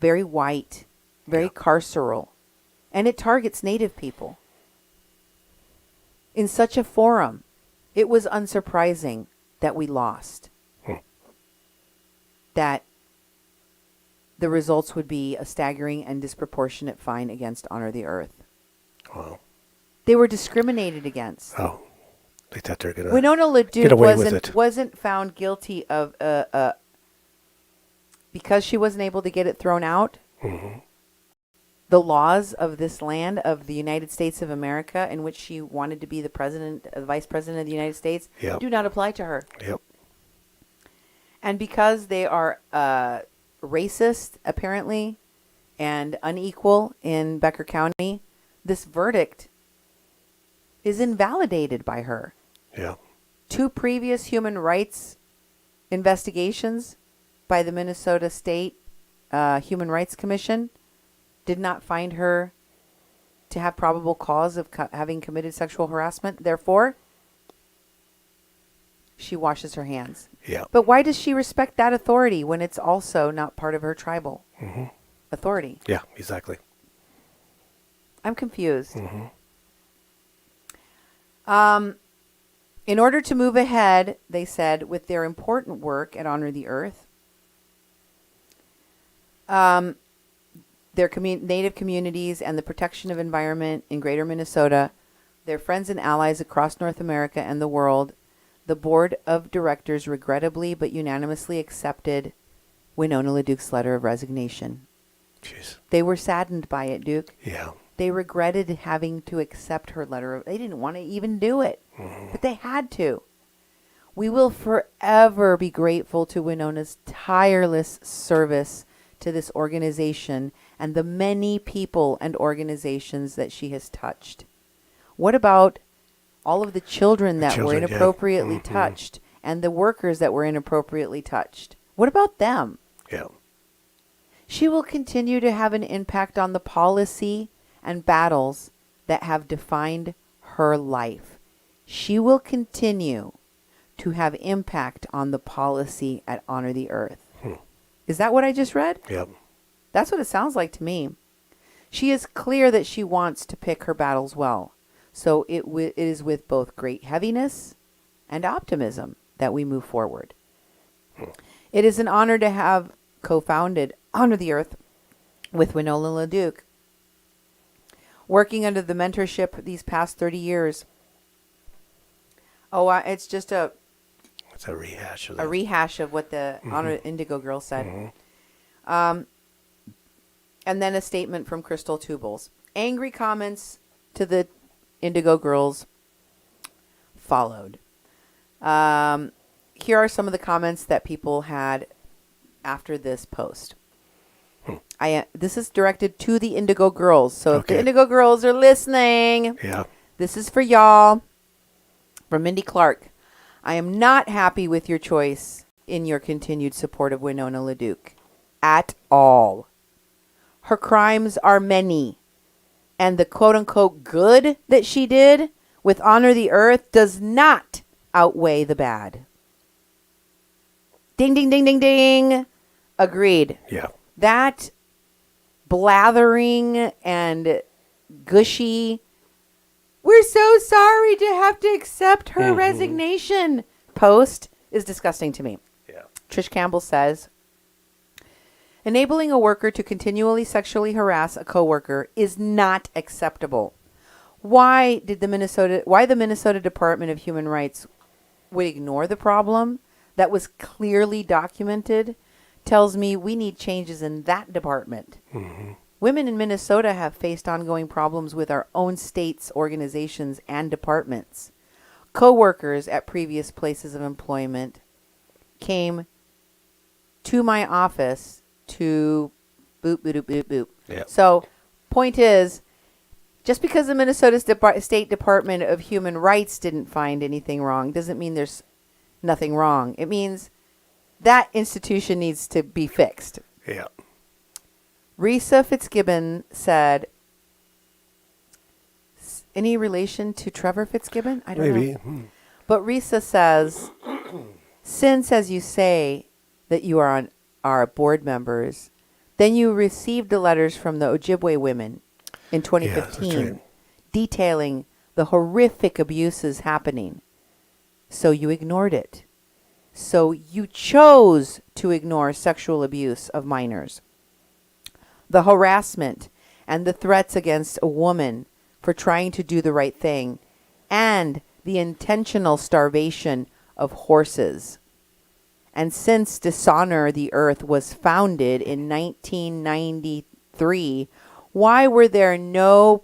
very white, very carceral, and it targets Native people. In such a forum, it was unsurprising that we lost. That the results would be a staggering and disproportionate fine against Honor the Earth. Wow. They were discriminated against. Oh, they thought they were going to Winona get away LaDuke with it. wasn't found guilty of because she wasn't able to get it thrown out. Mm-hmm. The laws of this land, of the United States of America, in which she wanted to be the vice president of the United States, do not apply to her. Yep. And because they are racist, apparently, and unequal in Becker County, this verdict is invalidated by her. Yeah. 2 previous human rights investigations by the Minnesota State Human Rights Commission did not find her to have probable cause of having committed sexual harassment. Therefore, she washes her hands. Yeah. But why does she respect that authority when it's also not part of her tribal authority? Yeah, exactly. I'm confused. Mm-hmm. In order to move ahead, they said, with their important work at Honor the Earth, their Native communities and the protection of environment in Greater Minnesota, their friends and allies across North America and the world, the board of directors regrettably but unanimously accepted Winona LaDuke's letter of resignation. Jeez. They were saddened by it, Duke. Yeah. They regretted having to accept her letter. They didn't want to even do it, but they had to. We will forever be grateful to Winona's tireless service to this organization and the many people and organizations that she has touched. What about all of the children that were inappropriately touched and the workers that were inappropriately touched? What about them? Yeah. She will continue to have an impact on the policy and battles that have defined her life. She will continue to have impact on the policy at Honor the Earth. Is that what I just read? Yep. That's what it sounds like to me. She is clear that she wants to pick her battles well. So it is with both great heaviness and optimism that we move forward. It is an honor to have co-founded Honor the Earth with Winona LaDuke. Working under the mentorship these past 30 years. It's just It's a rehash of what the Honor Indigo Girl said. And then a statement from Crystal Tubles. Angry comments to the Indigo Girls followed. Here are some of the comments that people had after this post. This is directed to the Indigo Girls. So if the Indigo Girls are listening, this is for y'all. From Mindy Clark. I am not happy with your choice in your continued support of Winona LaDuke. At all. Her crimes are many. And the quote-unquote good that she did with Honor the Earth does not outweigh the bad. Ding, ding, ding, ding, ding. Agreed. Yeah. That blathering and gushy, we're so sorry to have to accept her resignation post is disgusting to me. Yeah. Trish Campbell says, enabling a worker to continually sexually harass a coworker is not acceptable. Why the Minnesota Department of Human Rights would ignore the problem that was clearly documented tells me we need changes in that department. Women in Minnesota have faced ongoing problems with our own state's organizations and departments. Co-workers at previous places of employment came to my office to Boop, boop, boop, boop. Yep. So, point is, just because the Minnesota State Department of Human Rights didn't find anything wrong doesn't mean there's nothing wrong. It means that institution needs to be fixed. Yeah. Risa Fitzgibbon said, any relation to Trevor Fitzgibbon? I don't Maybe. know. But Risa says, since, as you say, that you are board members, then you received the letters from the Ojibwe women in 2015 Yeah, that's right. detailing the horrific abuses happening. So you ignored it. So you chose to ignore sexual abuse of minors, the harassment and the threats against a woman for trying to do the right thing, and the intentional starvation of horses. And since Dishonor the Earth was founded in 1993, why were there no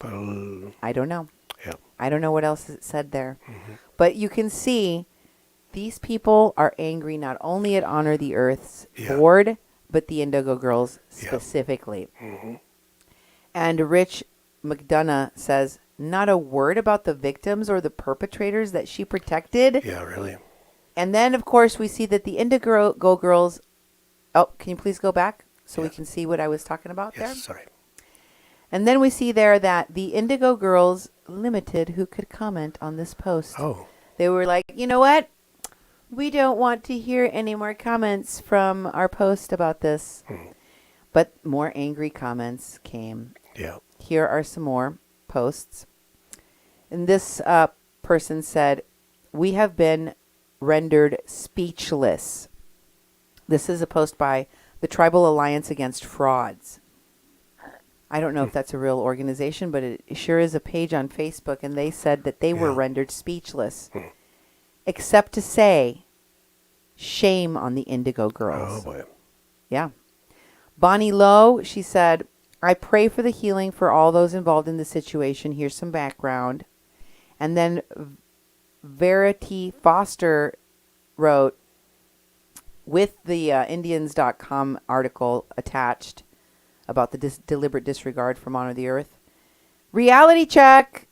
I don't know. Yeah. I don't know what else it said there. But you can see these people are angry not only at Honor the Earth's board, but the Indigo Girls specifically. And Rich McDonough says, not a word about the victims or the perpetrators that she protected. Yeah, really. And then, of course, we see that the Indigo Girls... Oh, can you please go back so we can see what I was talking about there? Yes, sorry. And then we see there that the Indigo Girls limited who could comment on this post. Oh. They were like, you know what? We don't want to hear any more comments from our post about this. But more angry comments came. Yeah. Here are some more posts. And this person said, we have been rendered speechless. This is a post by the Tribal Alliance Against Frauds. I don't know if that's a real organization, but it sure is a page on Facebook, and they said that they were rendered speechless, except to say, shame on the Indigo Girls. Oh, boy. Yeah. Bonnie Lowe, she said, I pray for the healing for all those involved in the situation. Here's some background. And then Verity Foster wrote, with the Indians.com article attached about the deliberate disregard from Honor the Earth, reality check,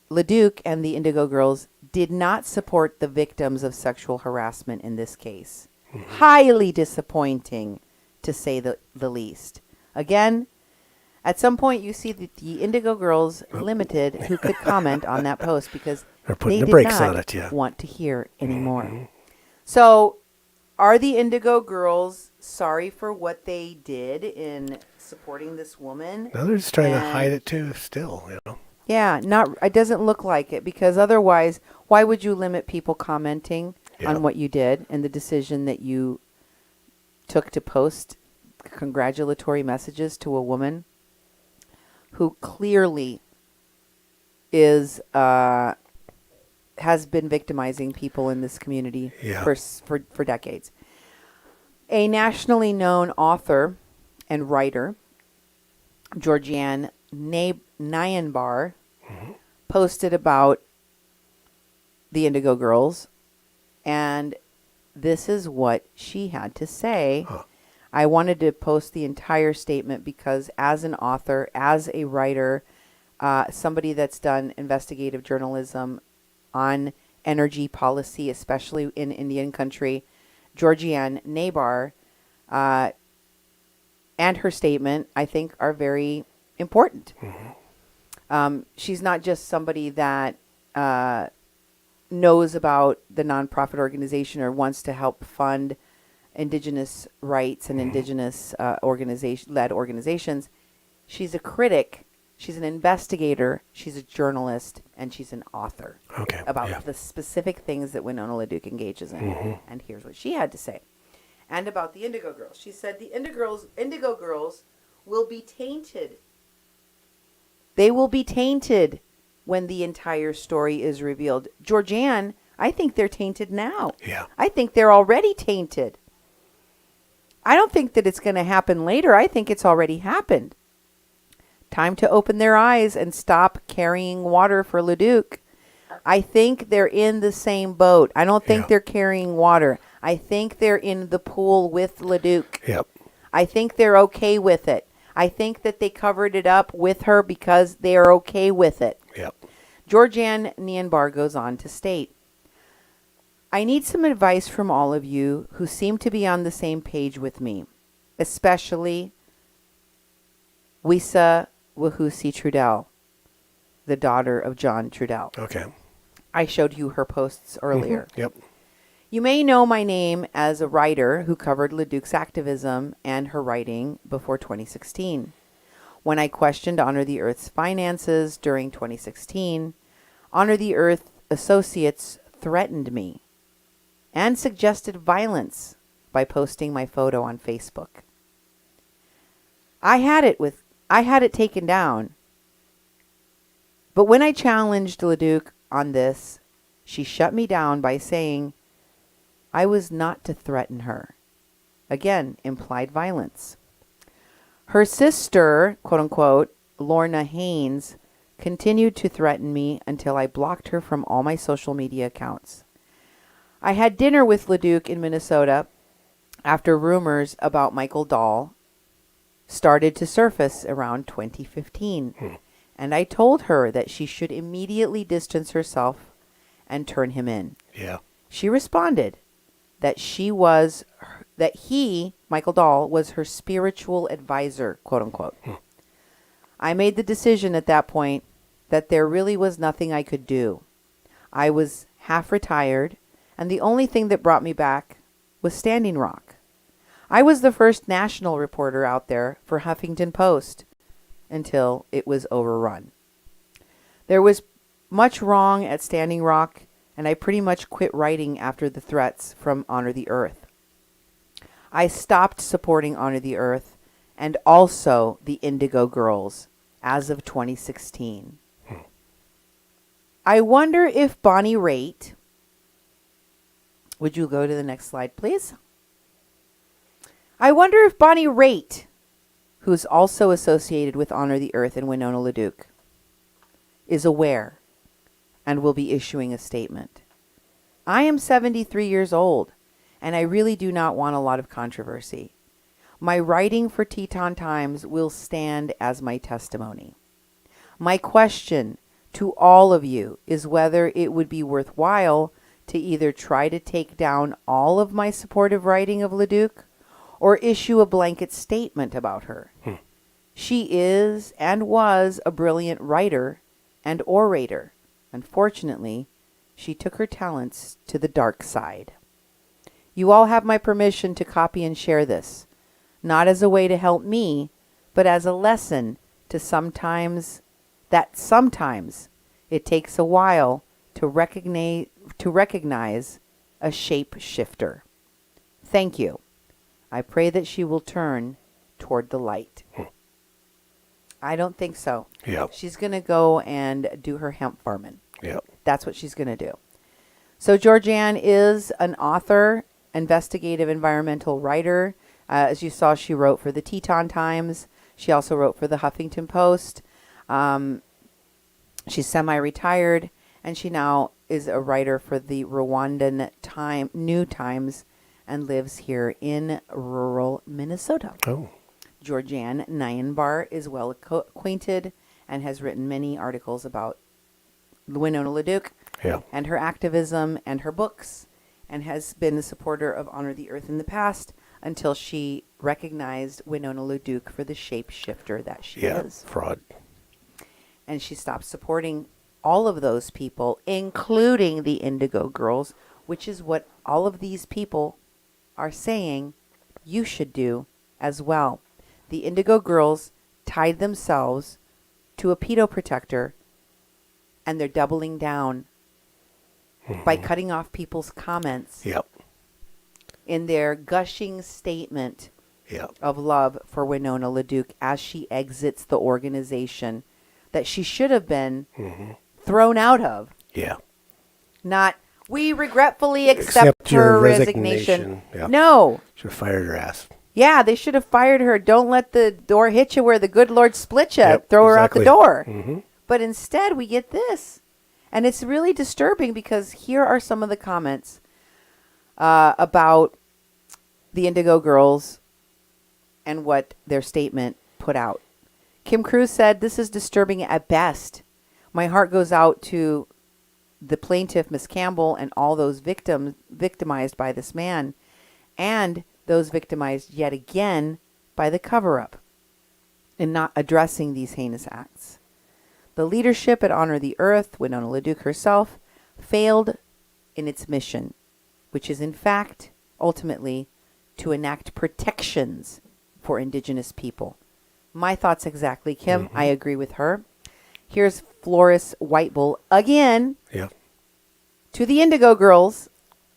LaDuke and the Indigo Girls did not support the victims of sexual harassment in this case. Highly disappointing, to say the least. Again, at some point you see that the Indigo Girls limited who could comment on that post because They're putting they the did brakes not on it, yeah. want to hear anymore. So, are the Indigo Girls sorry for what they did in supporting this woman? Now they're just trying to hide it too, still, you know. Yeah, it doesn't look like it, because otherwise, why would you limit people commenting on what you did and the decision that you took to post congratulatory messages to a woman who clearly is has been victimizing people in this community for decades. A nationally known author and writer, Georgianne Nyanbar, posted about the Indigo Girls, and this is what she had to say. I wanted to post the entire statement because as an author, as a writer, somebody that's done investigative journalism on energy policy, especially in Indian country, Georgianne Nyanbar, and her statement, I think, are very important. She's not just somebody that knows about the nonprofit organization or wants to help fund Indigenous rights and Indigenous led organizations. She's a critic. She's an investigator. She's a journalist, and she's an author about the specific things that Winona LaDuke engages in. And here's what she had to say. And about the Indigo Girls. She said the Indigo Girls will be tainted. They will be tainted when the entire story is revealed. Georgianne, I think they're tainted now. Yeah. I think they're already tainted. I don't think that it's going to happen later. I think it's already happened. Time to open their eyes and stop carrying water for LaDuke. I think they're in the same boat. I don't think they're carrying water. I think they're in the pool with LaDuke. Yep. I think they're okay with it. I think that they covered it up with her because they are okay with it. Yep. Georgianne Nienbar goes on to state, I need some advice from all of you who seem to be on the same page with me, especially Wisa Wahusi Trudell, the daughter of John Trudell. Okay. I showed you her posts earlier. Yep. You may know my name as a writer who covered LaDuke's activism and her writing before 2016. When I questioned Honor the Earth's finances during 2016, Honor the Earth associates threatened me and suggested violence by posting my photo on Facebook. I had it taken down. But when I challenged LaDuke on this, she shut me down by saying I was not to threaten her. Again, implied violence. Her sister, quote unquote, Lorna Haynes, continued to threaten me until I blocked her from all my social media accounts. I had dinner with LaDuke in Minnesota after rumors about Michael Dahl started to surface around 2015. And I told her that she should immediately distance herself and turn him in. Yeah. She responded that he, Michael Dahl, was her spiritual advisor, quote unquote. I made the decision at that point that there really was nothing I could do. I was half retired, and the only thing that brought me back was Standing Rock. I was the first national reporter out there for Huffington Post until it was overrun. There was much wrong at Standing Rock, and I pretty much quit writing after the threats from Honor the Earth. I stopped supporting Honor the Earth and also the Indigo Girls as of 2016. I wonder if Bonnie Raitt, would you go to the next slide, please? I wonder if Bonnie Raitt, who's also associated with Honor the Earth and Winona LaDuke, is aware and will be issuing a statement. I am 73 years old, and I really do not want a lot of controversy. My writing for Teton Times will stand as my testimony. My question to all of you is whether it would be worthwhile to either try to take down all of my supportive writing of LaDuke or issue a blanket statement about her. She is and was a brilliant writer and orator. Unfortunately, she took her talents to the dark side. You all have my permission to copy and share this, not as a way to help me, but as a lesson to sometimes it takes a while to recognize a shape-shifter. Thank you. I pray that she will turn toward the light. I don't think so. Yep. She's going to go and do her hemp farming. Yep. That's what she's going to do. So Georgianne is an author, investigative environmental writer. As you saw, she wrote for the Teton Times. She also wrote for the Huffington Post. She's semi-retired, and she now is a writer for the Rwandan New Times and lives here in rural Minnesota. Oh. Georgianne Nienbar is well acquainted and has written many articles about Winona LaDuke and her activism and her books, and has been a supporter of Honor the Earth in the past until she recognized Winona LaDuke for the shapeshifter that she is. Fraud. And she stopped supporting all of those people, including the Indigo Girls, which is what all of these people are saying you should do as well. The Indigo Girls tied themselves to a pedo protector, and they're doubling down by cutting off people's comments in their gushing statement of love for Winona LaDuke as she exits the organization that she should have been thrown out of. Not, we regretfully accept her resignation. No. Should have fired her ass. Yeah, they should have fired her. Don't let the door hit you where the good Lord split you. Throw her out the door. But instead, we get this. And it's really disturbing because here are some of the comments about the Indigo Girls and what their statement put out. Kim Cruz said, "This is disturbing at best. My heart goes out to the plaintiff, Miss Campbell, and all those victimized by this man, and those victimized yet again by the cover-up in not addressing these heinous acts. The leadership at Honor the Earth, Winona LaDuke herself, failed in its mission, which is in fact, ultimately, to enact protections for Indigenous people." My thoughts exactly, Kim. I agree with her. Here's Floris Whitebull again to the Indigo Girls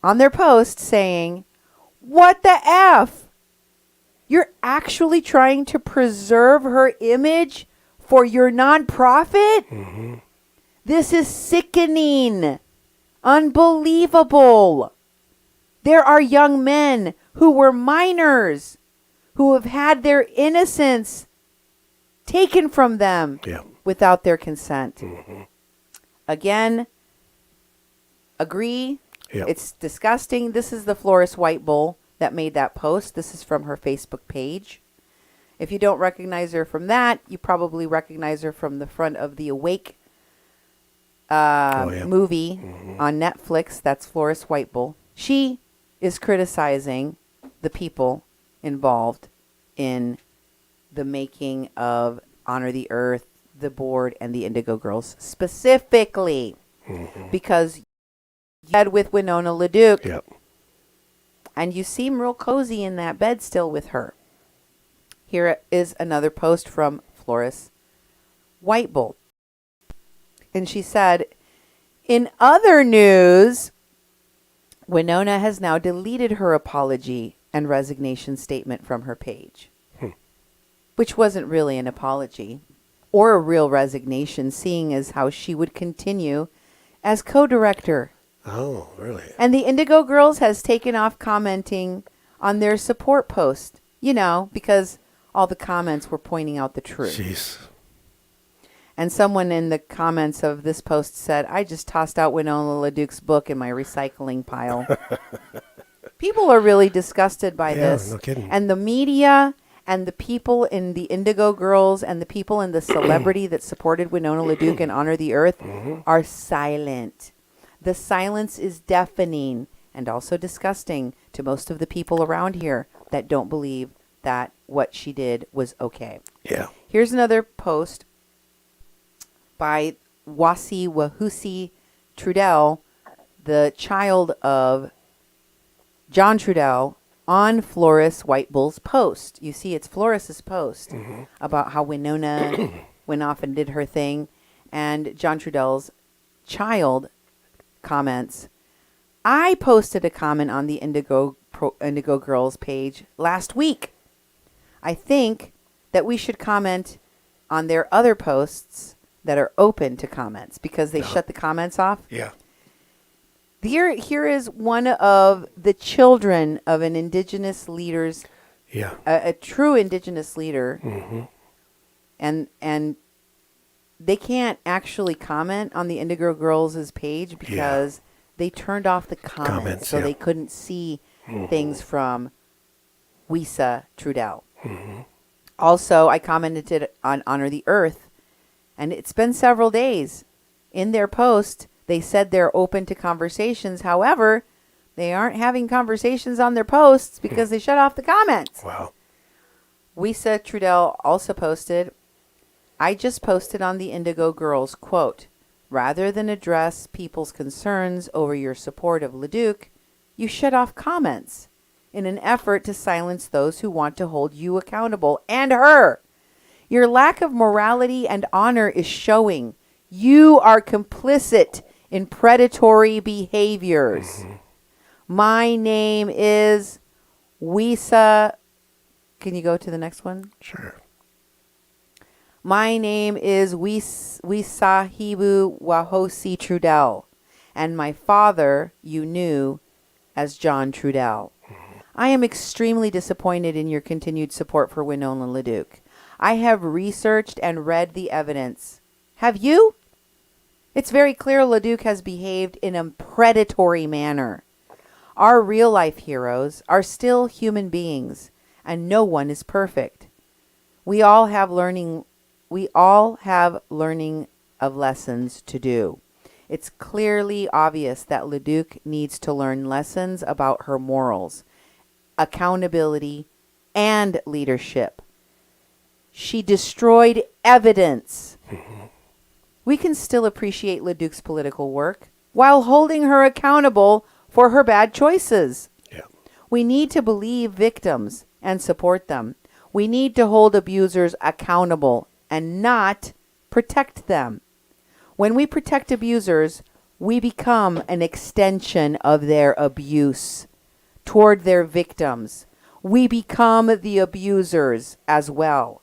on their post saying, "What the F? You're actually trying to preserve her image for your nonprofit? This is sickening. Unbelievable. There are young men who were minors who have had their innocence taken from them without their consent." Again, agree. It's disgusting. This is the Floris Whitebull that made that post. This is from her Facebook page. If you don't recognize her from that, you probably recognize her from the front of the Awake movie on Netflix. That's Floris Whitebull. She is criticizing the people involved in the making of Honor the Earth, the board, and the Indigo Girls specifically, because you had with Winona LaDuke, and you seem real cozy in that bed still with her. Here is another post from Floris Whitebull, and she said, "In other news, Winona has now deleted her apology and resignation statement from her page," which wasn't really an apology or a real resignation, seeing as how she would continue as co-director. Oh, really? And the Indigo Girls has taken off commenting on their support post, because all the comments were pointing out the truth. Jeez. And someone in the comments of this post said, "I just tossed out Winona LaDuke's book in my recycling pile." People are really disgusted by this. No kidding. And the media and the people in the Indigo Girls and the people in the celebrity that supported Winona LaDuke and Honor the Earth are silent. The silence is deafening and also disgusting to most of the people around here that don't believe that what she did was okay. Here's another post by Wahusi Trudell, the child of John Trudell, on Floris Whitebull's post. You see, it's Floris's post about how Winona went off and did her thing. And John Trudell's child comments, "I posted a comment on the Indigo Girls page last week. I think that we should comment on their other posts that are open to comments," because they shut the comments off. Here is one of the children of an Indigenous leader's, a true Indigenous leader, and they can't actually comment on the Indigo Girls' page because they turned off the comments so they couldn't see things from Wesa Trudell. Also, I commented on Honor the Earth, and it's been several days. In their post, they said they're open to conversations. However, they aren't having conversations on their posts because they shut off the comments. Wow. Wesa Trudell also posted, "I just posted on the Indigo Girls, quote, rather than address people's concerns over your support of LaDuke, you shut off comments in an effort to silence those who want to hold you accountable and her. Your lack of morality and honor is showing. You are complicit in predatory behaviors. My name is Wesa." Can you go to the next one? Sure. "My name is Wesahibu Wahosi Trudell, and my father you knew as John Trudell. I am extremely disappointed in your continued support for Winona LaDuke. I have researched and read the evidence. Have you? It's very clear LaDuke has behaved in a predatory manner. Our real-life heroes are still human beings, and no one is perfect. We all have learning of lessons to do. It's clearly obvious that LaDuke needs to learn lessons about her morals, accountability, and leadership. She destroyed evidence. We can still appreciate LaDuke's political work while holding her accountable for her bad choices. Yeah. We need to believe victims and support them. We need to hold abusers accountable and not protect them. When we protect abusers, we become an extension of their abuse toward their victims. We become the abusers as well.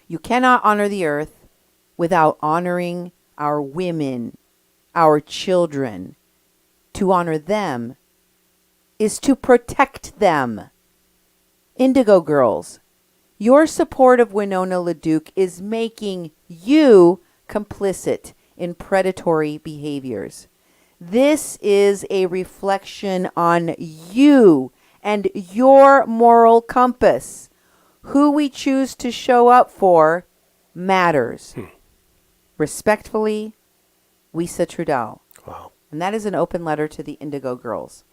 You cannot honor the earth without honoring our women, our children. To honor them is to protect them. Indigo Girls, your support of Winona LaDuke is making you complicit in predatory behaviors. This is a reflection on you and your moral compass. Who we choose to show up for matters. Respectfully, Lisa Trudell. Wow. And that is an open letter to the Indigo Girls.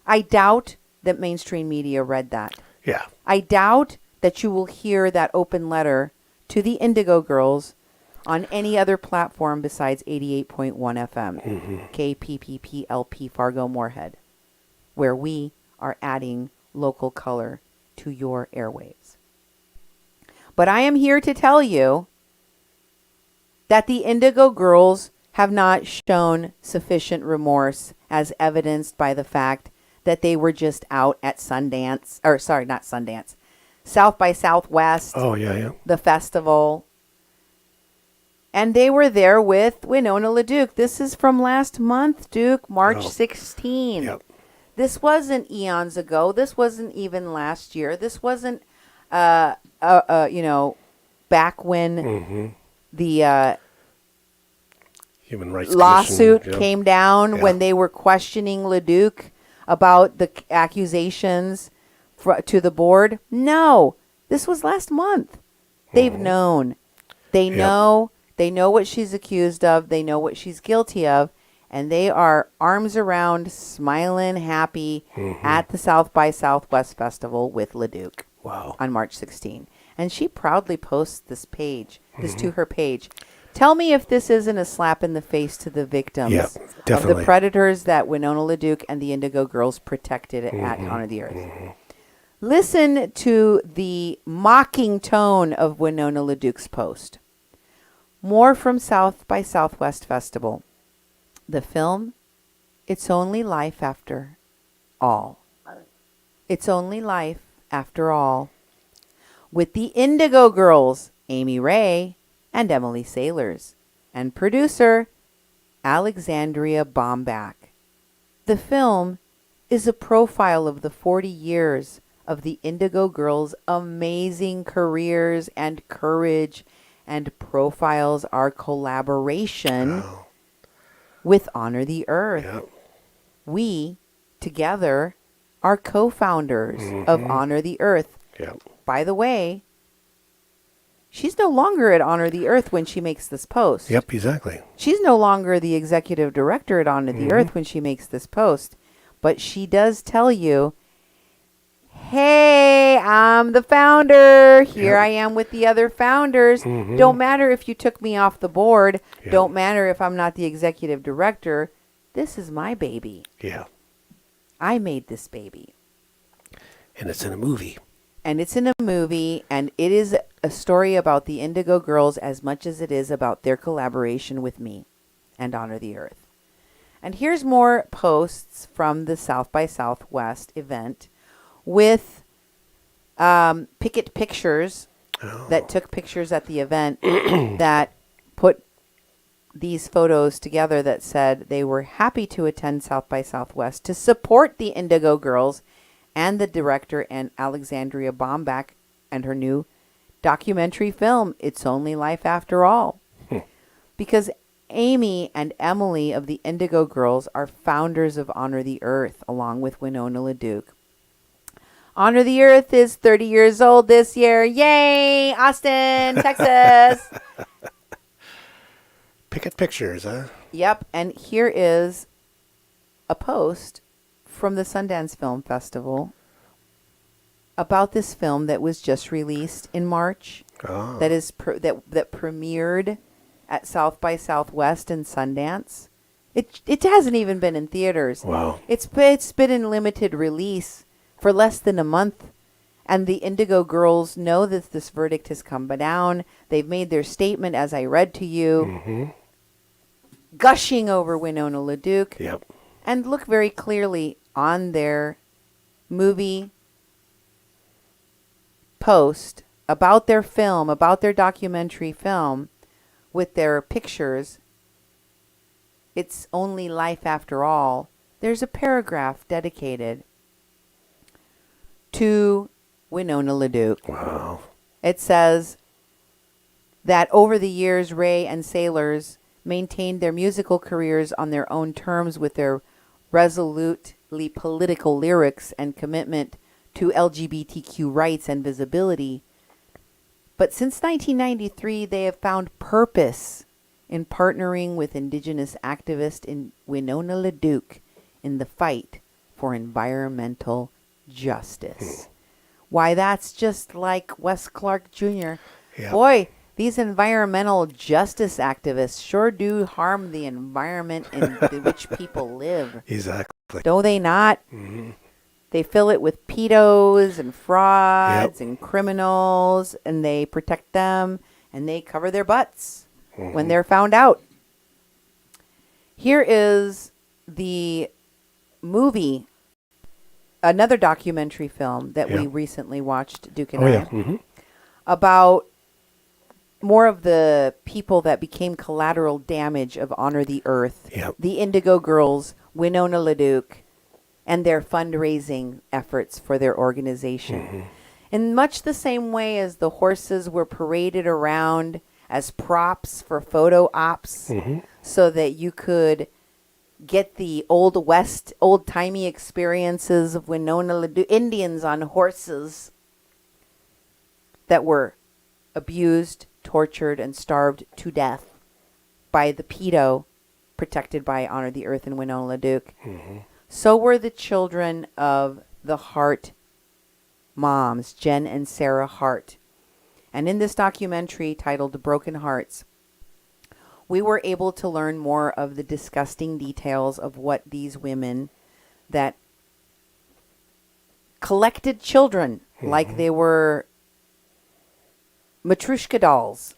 I doubt that mainstream media read that. Yeah. I doubt that you will hear that open letter to the Indigo Girls on any other platform besides 88.1 FM, KPPPLP Fargo Moorhead, where we are adding local color to your airwaves. But I am here to tell you that the Indigo Girls have not shown sufficient remorse, as evidenced by the fact that they were just out at Sundance, or sorry, not Sundance, South by Southwest. Oh, yeah. The festival. And they were there with Winona LaDuke. This is from last month, Duke, March 16. Yep. This wasn't eons ago. This wasn't even last year. This wasn't, back when the Human Rights lawsuit Commission, came down, when they were questioning LaDuke about the accusations to the board. No, this was last month. They've known. They know. They know what she's accused of. They know what she's guilty of. And they are arms around, smiling, happy at the South by Southwest Festival with LaDuke. Wow. On March 16. And she proudly posts this to her page. Tell me if this isn't a slap in the face to the victims of the predators that Winona LaDuke and the Indigo Girls protected at Honor the Earth. Listen to the mocking tone of Winona LaDuke's post. More from South by Southwest Festival. The film, It's Only Life After All. It's Only Life After All. With the Indigo Girls, Amy Ray and Emily Sailors, and producer Alexandria Bombach. The film is a profile of the 40 years of the Indigo Girls' amazing careers and courage, and profiles our collaboration with Honor the Earth. Yep. We, together, are co-founders of Honor the Earth. Yep. By the way, she's no longer at Honor the Earth when she makes this post. Yep, exactly. She's no longer the executive director at Honor the Earth when she makes this post. But she does tell you, hey, I'm the founder. Here I am with the other founders. Don't matter if you took me off the board. Don't matter if I'm not the executive director. This is my baby. Yeah. I made this baby. And it's in a movie. And it's in a movie, and it is a story about the Indigo Girls as much as it is about their collaboration with me and Honor the Earth. And here's more posts from the South by Southwest event with Picket Pictures that took pictures at the event that put these photos together that said they were happy to attend South by Southwest to support the Indigo Girls and the director and Alexandria Bombach and her new documentary film, It's Only Life After All. Because Amy and Emily of the Indigo Girls are founders of Honor the Earth, along with Winona LaDuke. Honor the Earth is 30 years old this year. Yay! Austin, Texas. Picket pictures, huh? Yep. And here is a post from the Sundance Film Festival about this film that was just released in March. Oh. That is that premiered at South by Southwest and Sundance. It hasn't even been in theaters. Wow. It's been in limited release for less than a month, and the Indigo Girls know that this verdict has come down. They've made their statement, as I read to you, gushing over Winona LaDuke. Yep. And look very clearly on their movie post about their film, about their documentary film, with their pictures. It's Only Life After All. There's a paragraph dedicated to Winona LaDuke. Wow. It says that over the years, Ray and Sailors maintained their musical careers on their own terms with their resolutely political lyrics and commitment to LGBTQ rights and visibility. But since 1993, they have found purpose in partnering with Indigenous activist Winona LaDuke in the fight for environmental justice. Why, that's just like Wes Clark Jr. Yep. Boy, these environmental justice activists sure do harm the environment in which people live. Exactly. Do they not? Mm-hmm. They fill it with pedos and frauds and criminals, and they protect them, and they cover their butts when they're found out. Here is the movie, another documentary film that we recently watched, Duke and I, about more of the people that became collateral damage of Honor the Earth, the Indigo Girls, Winona LaDuke, and their fundraising efforts for their organization. In much the same way as the horses were paraded around as props for photo ops so that you could get the Old West, old-timey experiences of Winona LaDuke, Indians on horses that were abused, tortured, and starved to death by the pedo protected by Honor the Earth and Winona LaDuke. So were the children of the Hart moms, Jen and Sarah Hart. And in this documentary titled Broken Hearts, we were able to learn more of the disgusting details of what these women that collected children like they were Matryoshka dolls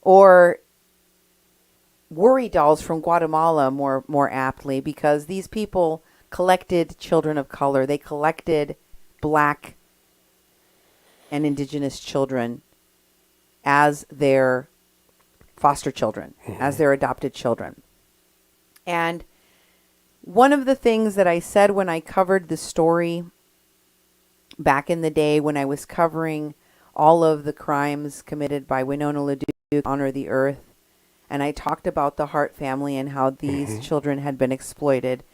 or worry dolls from Guatemala, more aptly, because these people collected children of color. They collected black and indigenous children as their foster children, as their adopted children. And one of the things that I said when I covered the story back in the day when I was covering all of the crimes committed by Winona LaDuke, Honor the Earth, and I talked about the Hart family and how these children had been exploited,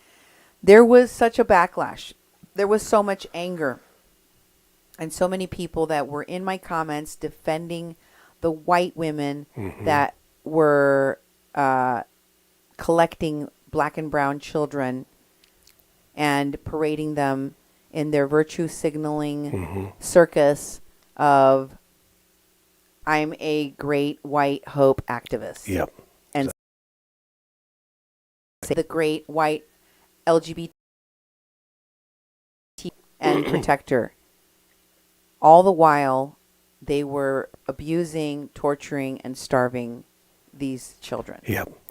there was such a backlash. There was so much anger. And so many people that were in my comments defending the white women that were collecting black and brown children and parading them in their virtue signaling circus of I'm a great white hope activist. And the great white LGBT and protector. All the while, they were abusing, torturing, and starving these children.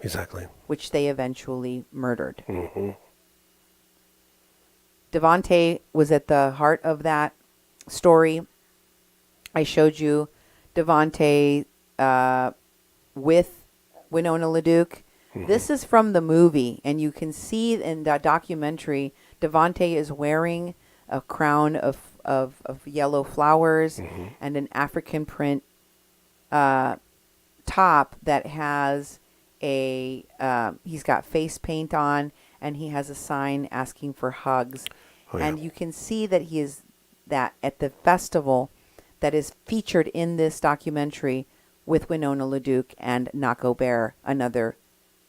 Exactly. Which they eventually murdered. Devontae was at the heart of that story. I showed you Devontae with Winona LaDuke. This is from the movie, and you can see in that documentary, Devontae is wearing a crown of yellow flowers and an African print top that has a he's got face paint on, and he has a sign asking for hugs. And you can see that he is that at the festival that is featured in this documentary with Winona LaDuke and Nako Bear, another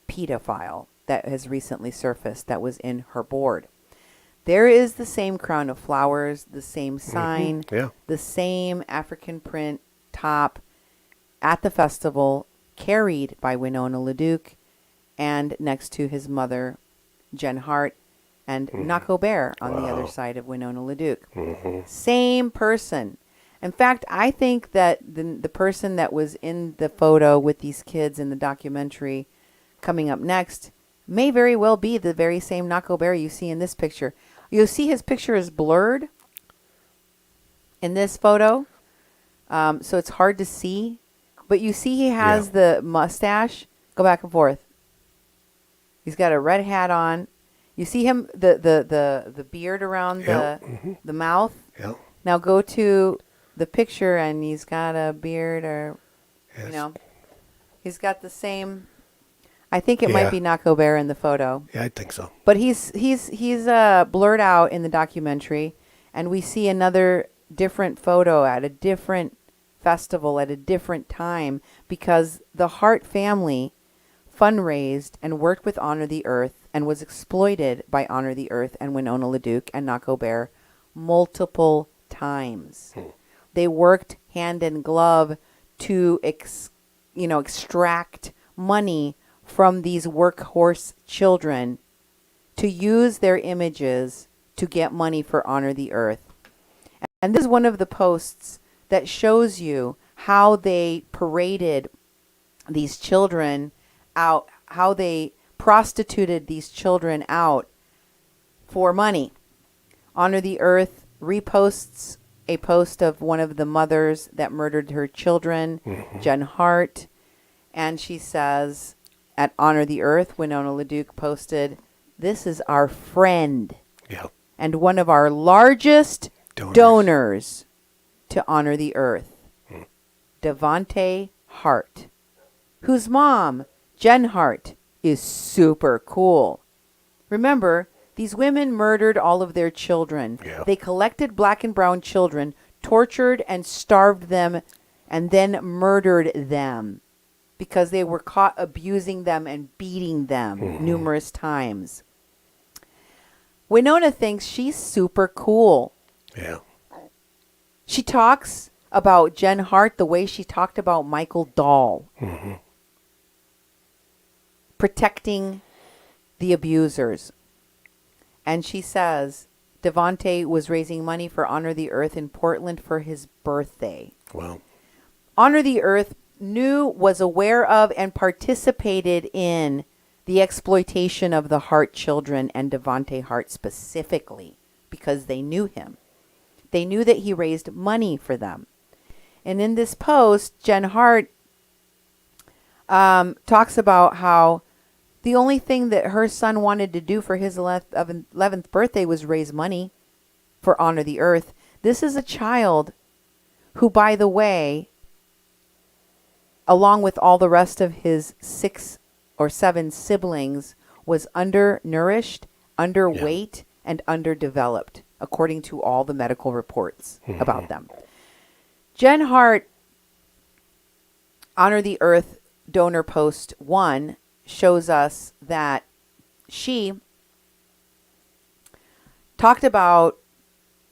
pedophile that has recently surfaced that was in her board. There is the same crown of flowers, the same sign, the same African print top at the festival, carried by Winona LaDuke, and next to his mother, Jen Hart, and Nako Bear on the other side of Winona LaDuke. Same person. In fact, I think that the person that was in the photo with these kids in the documentary coming up next may very well be the very same Nako Bear you see in this picture. You'll see his picture is blurred in this photo, so it's hard to see. But you see he has the mustache. Go back and forth. He's got a red hat on. You see him, the beard around the mouth. Yeah. Now go to the picture, and he's got a beard, or he's got the same. I think it might be Nako Bear in the photo. Yeah, I think so. But he's blurred out in the documentary, and we see another different photo at a different festival at a different time, because the Hart family fundraised and worked with Honor the Earth and was exploited by Honor the Earth and Winona LaDuke and Nako Bear multiple times. They worked hand in glove to extract money from these workhorse children to use their images to get money for Honor the Earth. And this is one of the posts that shows you how they paraded these children out, how they prostituted these children out for money. Honor the Earth reposts a post of one of the mothers that murdered her children, Jen Hart, and she says, at Honor the Earth, Winona LaDuke posted, "This is our friend and one of our largest donors to Honor the Earth, Devontae Hart, whose mom, Jen Hart, is super cool." Remember, these women murdered all of their children. They collected black and brown children, tortured and starved them, and then murdered them because they were caught abusing them and beating them numerous times. Winona thinks she's super cool. She talks about Jen Hart the way she talked about Michael Dahl. Protecting the abusers. And she says Devontae was raising money for Honor the Earth in Portland for his birthday. Wow. Honor the Earth was aware of and participated in the exploitation of the Hart children and Devontae Hart specifically because they knew him. They knew that he raised money for them. And in this post, Jen Hart talks about how the only thing that her son wanted to do for his 11th birthday was raise money for Honor the Earth. This is a child who, by the way, along with all the rest of his 6 or 7 siblings, was undernourished, underweight, and underdeveloped, according to all the medical reports about them. Jen Hart, Honor the Earth donor post 1, shows us that she talked about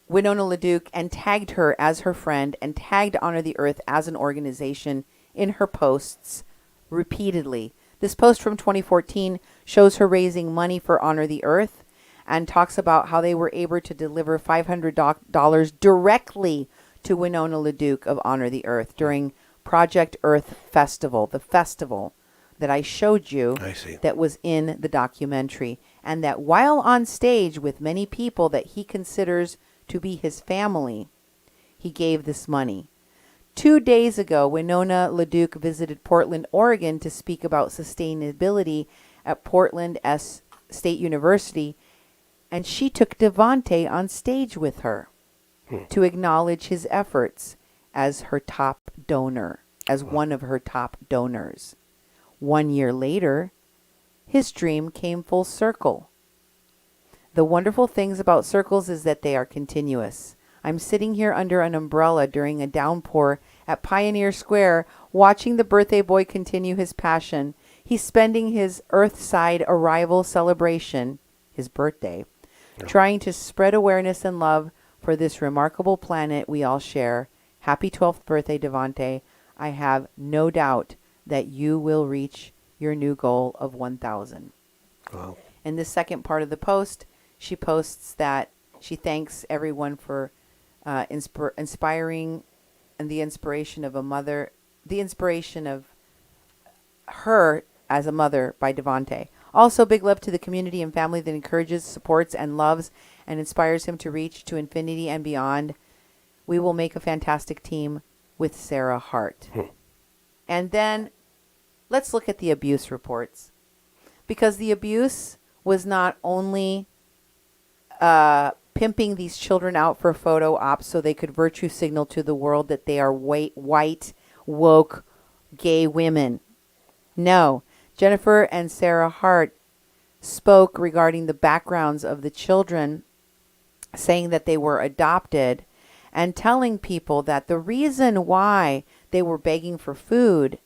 Winona LaDuke and tagged her as her friend and tagged Honor the Earth as an organization in her posts repeatedly. This post from 2014 shows her raising money for Honor the Earth and talks about how they were able to deliver $500 directly to Winona LaDuke of Honor the Earth during Project Earth Festival, the festival that I showed you that was in the documentary, and that while on stage with many people that he considers to be his family, he gave this money. 2 days ago, Winona LaDuke visited Portland, Oregon to speak about sustainability at Portland State University, and she took Devontae on stage with her to acknowledge his efforts as her top donor, as one of her top donors. 1 year later, his dream came full circle. The wonderful things about circles is that they are continuous. I'm sitting here under an umbrella during a downpour at Pioneer Square, watching the birthday boy continue his passion. He's spending his Earthside arrival celebration, his birthday, trying to spread awareness and love for this remarkable planet we all share. Happy 12th birthday, Devante. I have no doubt that you will reach your new goal of 1,000. Wow. In the second part of the post, she posts that she thanks everyone for inspiring and the inspiration of her as a mother by Devante. Also, big love to the community and family that encourages, supports, and loves and inspires him to reach to infinity and beyond. We will make a fantastic team with Sarah Hart. And then let's look at the abuse reports. Because the abuse was not only pimping these children out for photo ops so they could virtue signal to the world that they are white, woke, gay women. No. Jennifer and Sarah Hart spoke regarding the backgrounds of the children, saying that they were adopted, and telling people that the reason why they were begging for food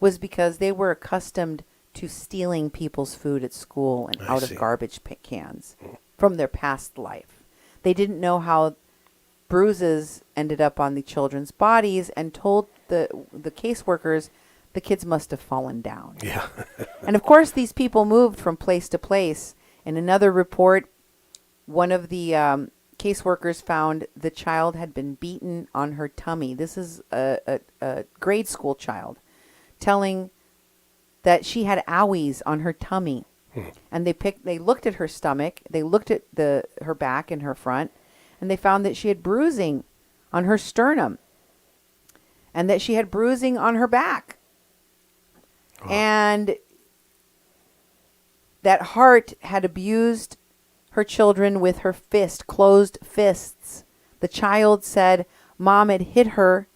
was because they were accustomed to stealing people's food at school and out of garbage cans from their past life. They didn't know how bruises ended up on the children's bodies and told the caseworkers the kids must have fallen down. Yeah. And of course, these people moved from place to place. In another report, one of the caseworkers found the child had been beaten on her tummy. This is a grade school child telling that she had owies on her tummy. And they looked at her stomach, they looked at her back and her front, and they found that she had bruising on her sternum and that she had bruising on her back. Oh. And that Hart had abused her children with her closed fists. The child said mom had hit her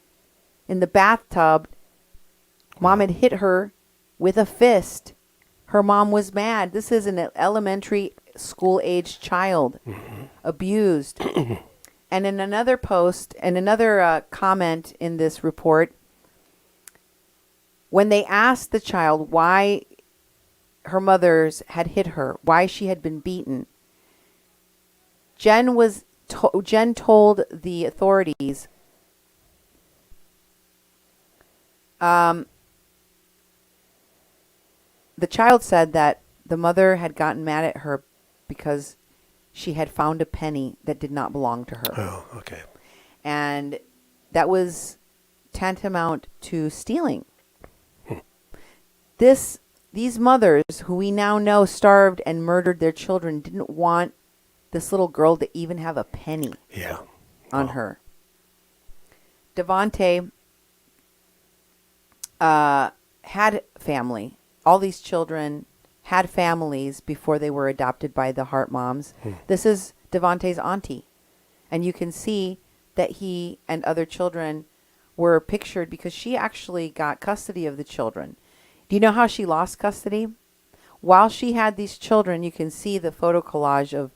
in the bathtub. Mom had hit her with a fist. Her mom was mad. This is an elementary school-aged child abused. And in another post, and another comment in this report, when they asked the child why her mothers had hit her, why she had been beaten, Jen told the authorities the child said that the mother had gotten mad at her because she had found a penny that did not belong to her. Oh, okay. And that was tantamount to stealing. These mothers, who we now know starved and murdered their children, didn't want this little girl to even have a penny on her. Devante had family. All these children had families before they were adopted by the Hart moms. This is Devante's auntie. And you can see that he and other children were pictured because she actually got custody of the children. Do you know how she lost custody? While she had these children, you can see the photo collage of,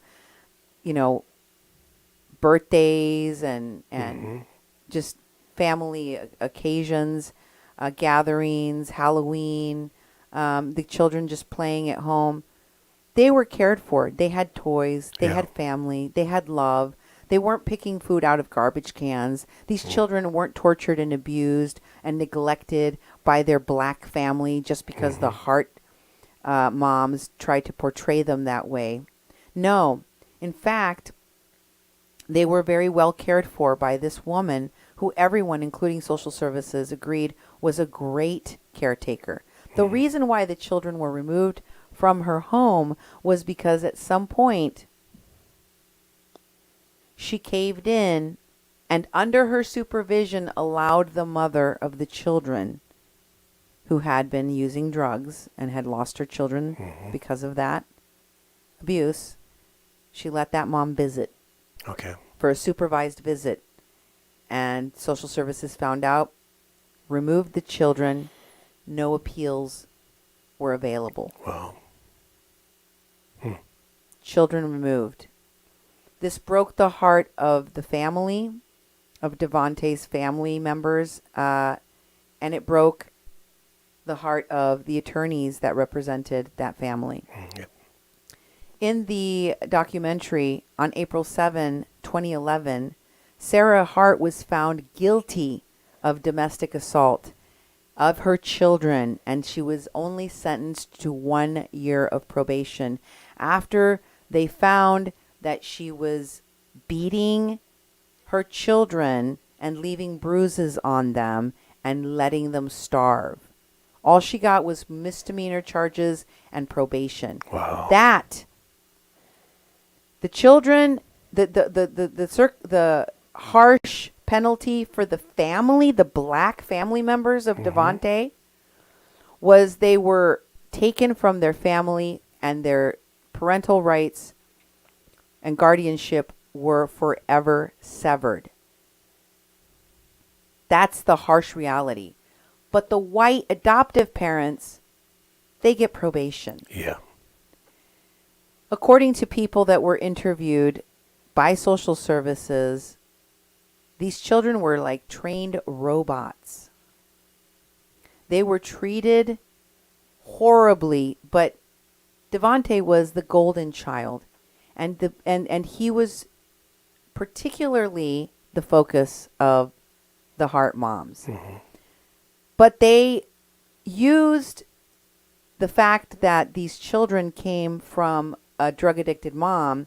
birthdays and just family occasions, gatherings, Halloween, the children just playing at home. They were cared for. They had toys. They had family. They had love. They weren't picking food out of garbage cans. These children weren't tortured and abused and neglected by their black family just because the Hart moms tried to portray them that way. No. In fact, they were very well cared for by this woman who everyone, including social services, agreed was a great caretaker. The reason why the children were removed from her home was because at some point she caved in and under her supervision allowed the mother of the children, who had been using drugs and had lost her children because of that abuse, she let that mom visit. Okay. For a supervised visit. And social services found out, removed the children, no appeals were available. Wow. Children removed. This broke the heart of the family, of Devontae's family members, and it broke the heart of the attorneys that represented that family. Yep. In the documentary on April 7, 2011, Sarah Hart was found guilty of domestic assault of her children, and she was only sentenced to 1 year of probation after they found that she was beating her children and leaving bruises on them and letting them starve. All she got was misdemeanor charges and probation. Wow. That the children, the harsh penalty for the family, the black family members of Devontae, was they were taken from their family and their parental rights and guardianship were forever severed. That's the harsh reality. But the white adoptive parents, they get probation. Yeah. According to people that were interviewed by social services, these children were like trained robots. They were treated horribly, but Devontae was the golden child. And he was particularly the focus of the Hart moms. Mm-hmm. But they used the fact that these children came from a drug-addicted mom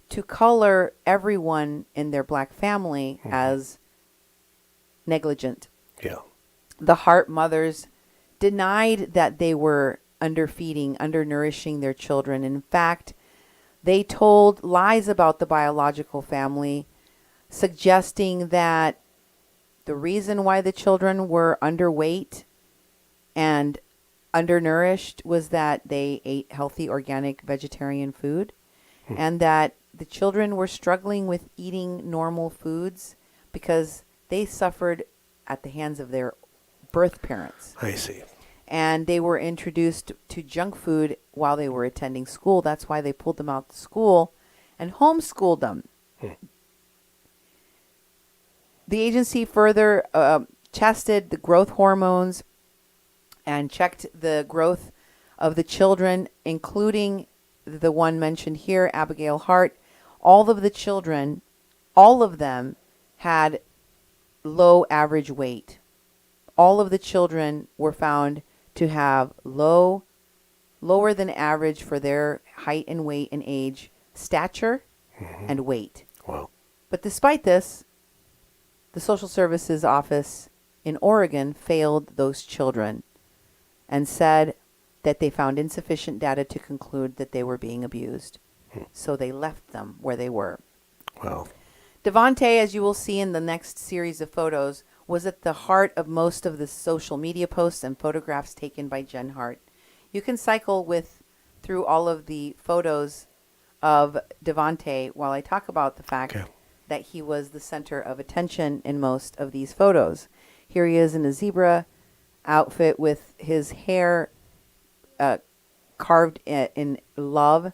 to color everyone in their black family as negligent. Yeah. The Hart mothers denied that they were underfeeding, undernourishing their children. In fact, they told lies about the biological family, suggesting that the reason why the children were underweight and undernourished was that they ate healthy, organic, vegetarian food, and that the children were struggling with eating normal foods because they suffered at the hands of their birth parents. I see. And they were introduced to junk food while they were attending school. That's why they pulled them out of school and homeschooled them. The agency further tested the growth hormones and checked the growth of the children, including the one mentioned here, Abigail Hart. All of the children, all of them had low average weight. All of the children were found to have lower than average for their height and weight and age, stature and weight. Wow. But despite this, the Social Services Office in Oregon failed those children and said that they found insufficient data to conclude that they were being abused. So they left them where they were. Wow. Devontae, as you will see in the next series of photos, was at the heart of most of the social media posts and photographs taken by Jen Hart. You can cycle through all of the photos of Devontae while I talk about the fact that he was the center of attention in most of these photos. Here he is in a zebra outfit with his hair carved in love.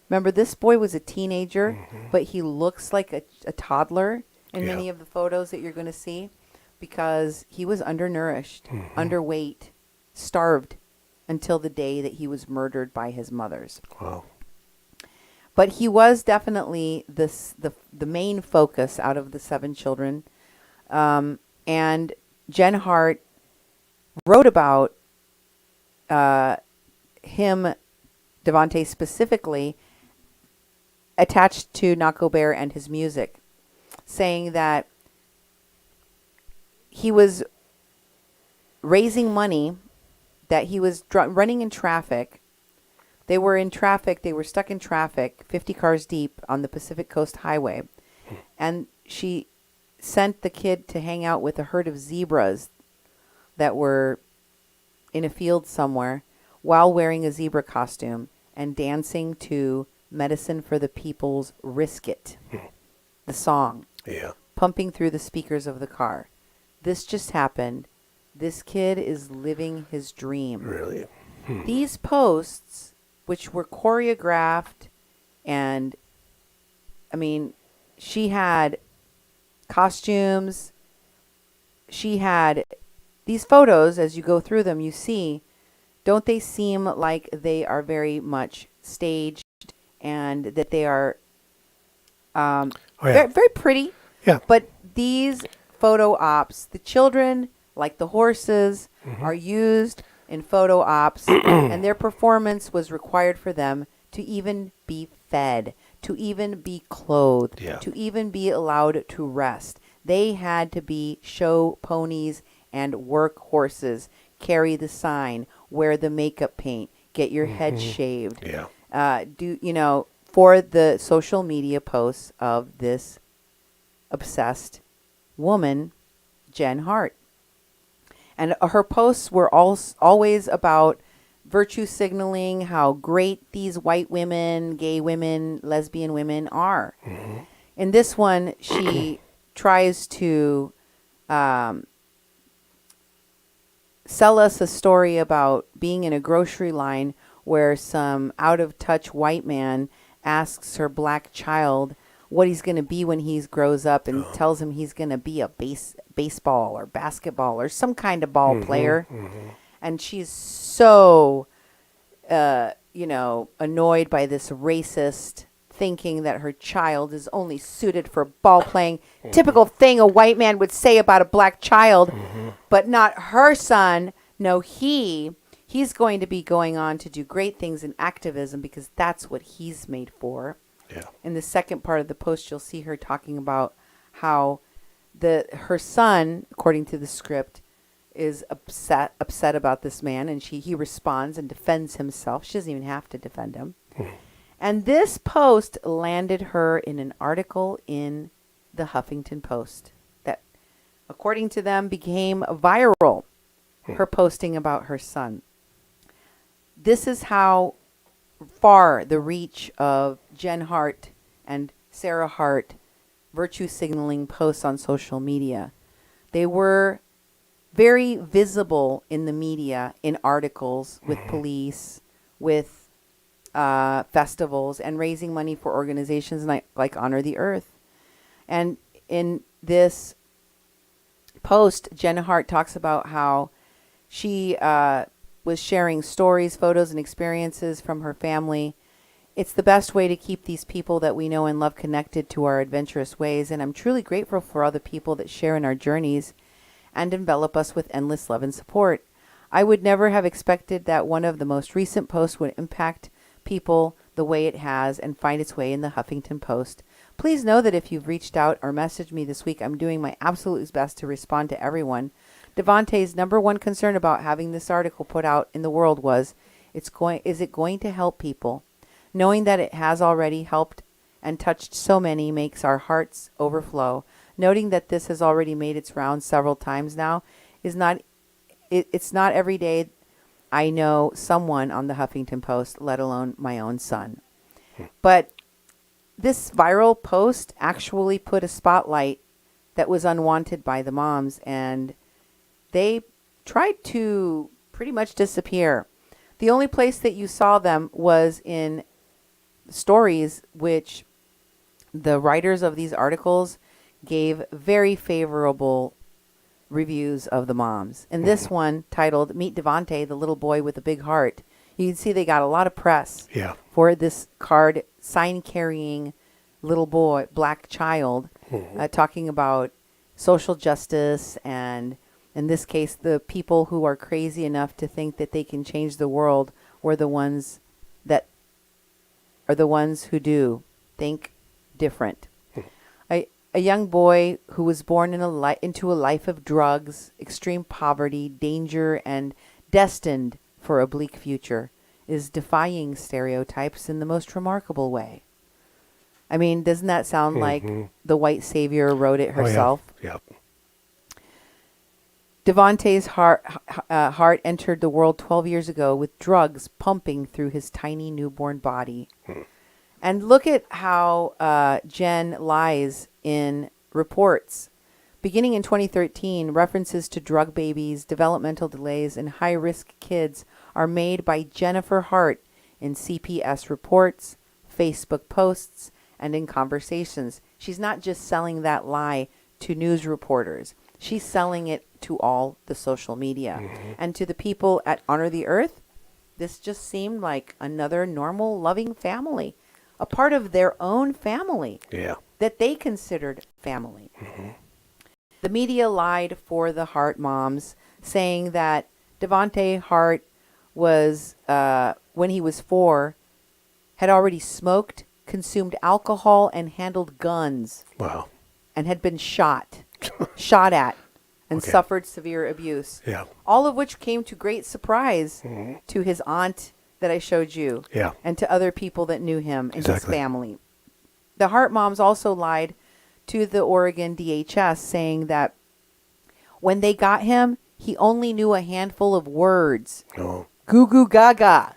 Remember, this boy was a teenager, but he looks like a toddler in many of the photos that you're going to see because he was undernourished, underweight, starved until the day that he was murdered by his mothers. Wow. But he was definitely the main focus out of the 7 children. And Jen Hart wrote about him, Devontae specifically, attached to Nako Bear and his music, saying that he was raising money, that he was running in traffic. They were in traffic. They were stuck in traffic, 50 cars deep on the Pacific Coast Highway. And she sent the kid to hang out with a herd of zebras that were in a field somewhere while wearing a zebra costume and dancing to Medicine for the People's Risk It, the song, pumping through the speakers of the car. This just happened. This kid is living his dream. Really? These posts, which were choreographed and, I mean, she had costumes. She had these photos. As you go through them, you see, don't they seem like they are very much staged and that they are very, very pretty? Yeah. But these photo ops, the children, like the horses, are used in photo ops, and their performance was required for them to even be fed, to even be clothed, to even be allowed to rest. They had to be show ponies and work horses, carry the sign, wear the makeup paint, get your head shaved. For the social media posts of this obsessed woman, Jen Hart. And her posts were always about virtue signaling, how great these white women, gay women, lesbian women are. In this one, she tries to sell us a story about being in a grocery line where some out-of-touch white man asks her black child what he's going to be when he grows up, and tells him he's going to be a baseball or basketball or some kind of ball player. And she's so, annoyed by this racist thinking that her child is only suited for ball playing. Typical thing a white man would say about a black child, but not her son. No, he's going to be going on to do great things in activism because that's what he's made for. Yeah. In the second part of the post, you'll see her talking about how her son, according to the script, is upset about this man, and he responds and defends himself. She doesn't even have to defend him. And this post landed her in an article in the Huffington Post that, according to them, became viral. Her posting about her son. This is how far the reach of Jen Hart and Sarah Hart virtue signaling posts on social media. They were very visible in the media, in articles with police, with festivals, and raising money for organizations like Honor the Earth. And in this post, Jen Hart talks about how she was sharing stories, photos, and experiences from her family. It's the best way to keep these people that we know and love connected to our adventurous ways, and I'm truly grateful for all the people that share in our journeys and envelop us with endless love and support. I would never have expected that one of the most recent posts would impact people the way it has and find its way in the Huffington Post. Please know that if you've reached out or messaged me this week, I'm doing my absolute best to respond to everyone. Devontae's number one concern about having this article put out in the world was, is it going to help people? Knowing that it has already helped and touched so many makes our hearts overflow. Noting that this has already made its rounds several times now it's not every day I know someone on the Huffington Post, let alone my own son. But this viral post actually put a spotlight that was unwanted by the moms, and they tried to pretty much disappear. The only place that you saw them was in stories, which the writers of these articles gave very favorable reviews of the moms. And this one, titled Meet Devontae, the little boy with a big heart, you can see they got a lot of press for this card sign-carrying little boy, black child, talking about social justice and, in this case, the people who are crazy enough to think that they can change the world were the ones that are the ones who do think different. A young boy who was born into a life of drugs, extreme poverty, danger, and destined for a bleak future is defying stereotypes in the most remarkable way. I mean, doesn't that sound like the white savior wrote it herself? Oh, yeah. Yep. Devontae's heart entered the world 12 years ago with drugs pumping through his tiny newborn body. And look at how Jen lies in reports. Beginning in 2013, references to drug babies, developmental delays, and high-risk kids are made by Jennifer Hart in CPS reports, Facebook posts, and in conversations. She's not just selling that lie to news reporters. She's selling it to all the social media. And to the people at Honor the Earth, this just seemed like another normal, loving family, a part of their own family that they considered family. The media lied for the Hart moms, saying that Devontae Hart was, when he was 4, had already smoked, consumed alcohol, and handled guns. Wow. And had been shot at, and suffered severe abuse. Yeah. All of which came to great surprise to his aunt that I showed you. Yeah. And to other people that knew him and his Exactly. family. The Hart moms also lied to the Oregon DHS, saying that when they got him, he only knew a handful of words. Oh. Goo goo gaga.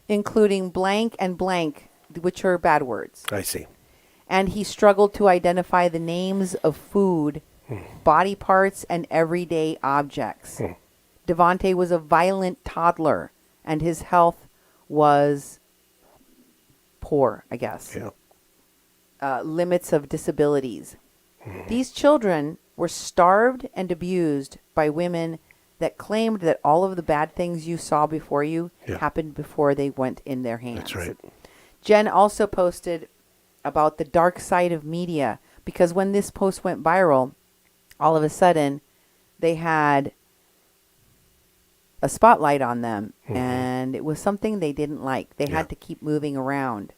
Including blank and blank, which are bad words. I see. And he struggled to identify the names of food, body parts, and everyday objects. Devontae was a violent toddler, and his health was poor, I guess. Yeah. Limits of disabilities. These children were starved and abused by women that claimed that all of the bad things you saw before you happened before they went in their hands. That's right. Jen also posted about the dark side of media, because when this post went viral, all of a sudden they had a spotlight on them, and it was something they didn't like. They had to keep moving around.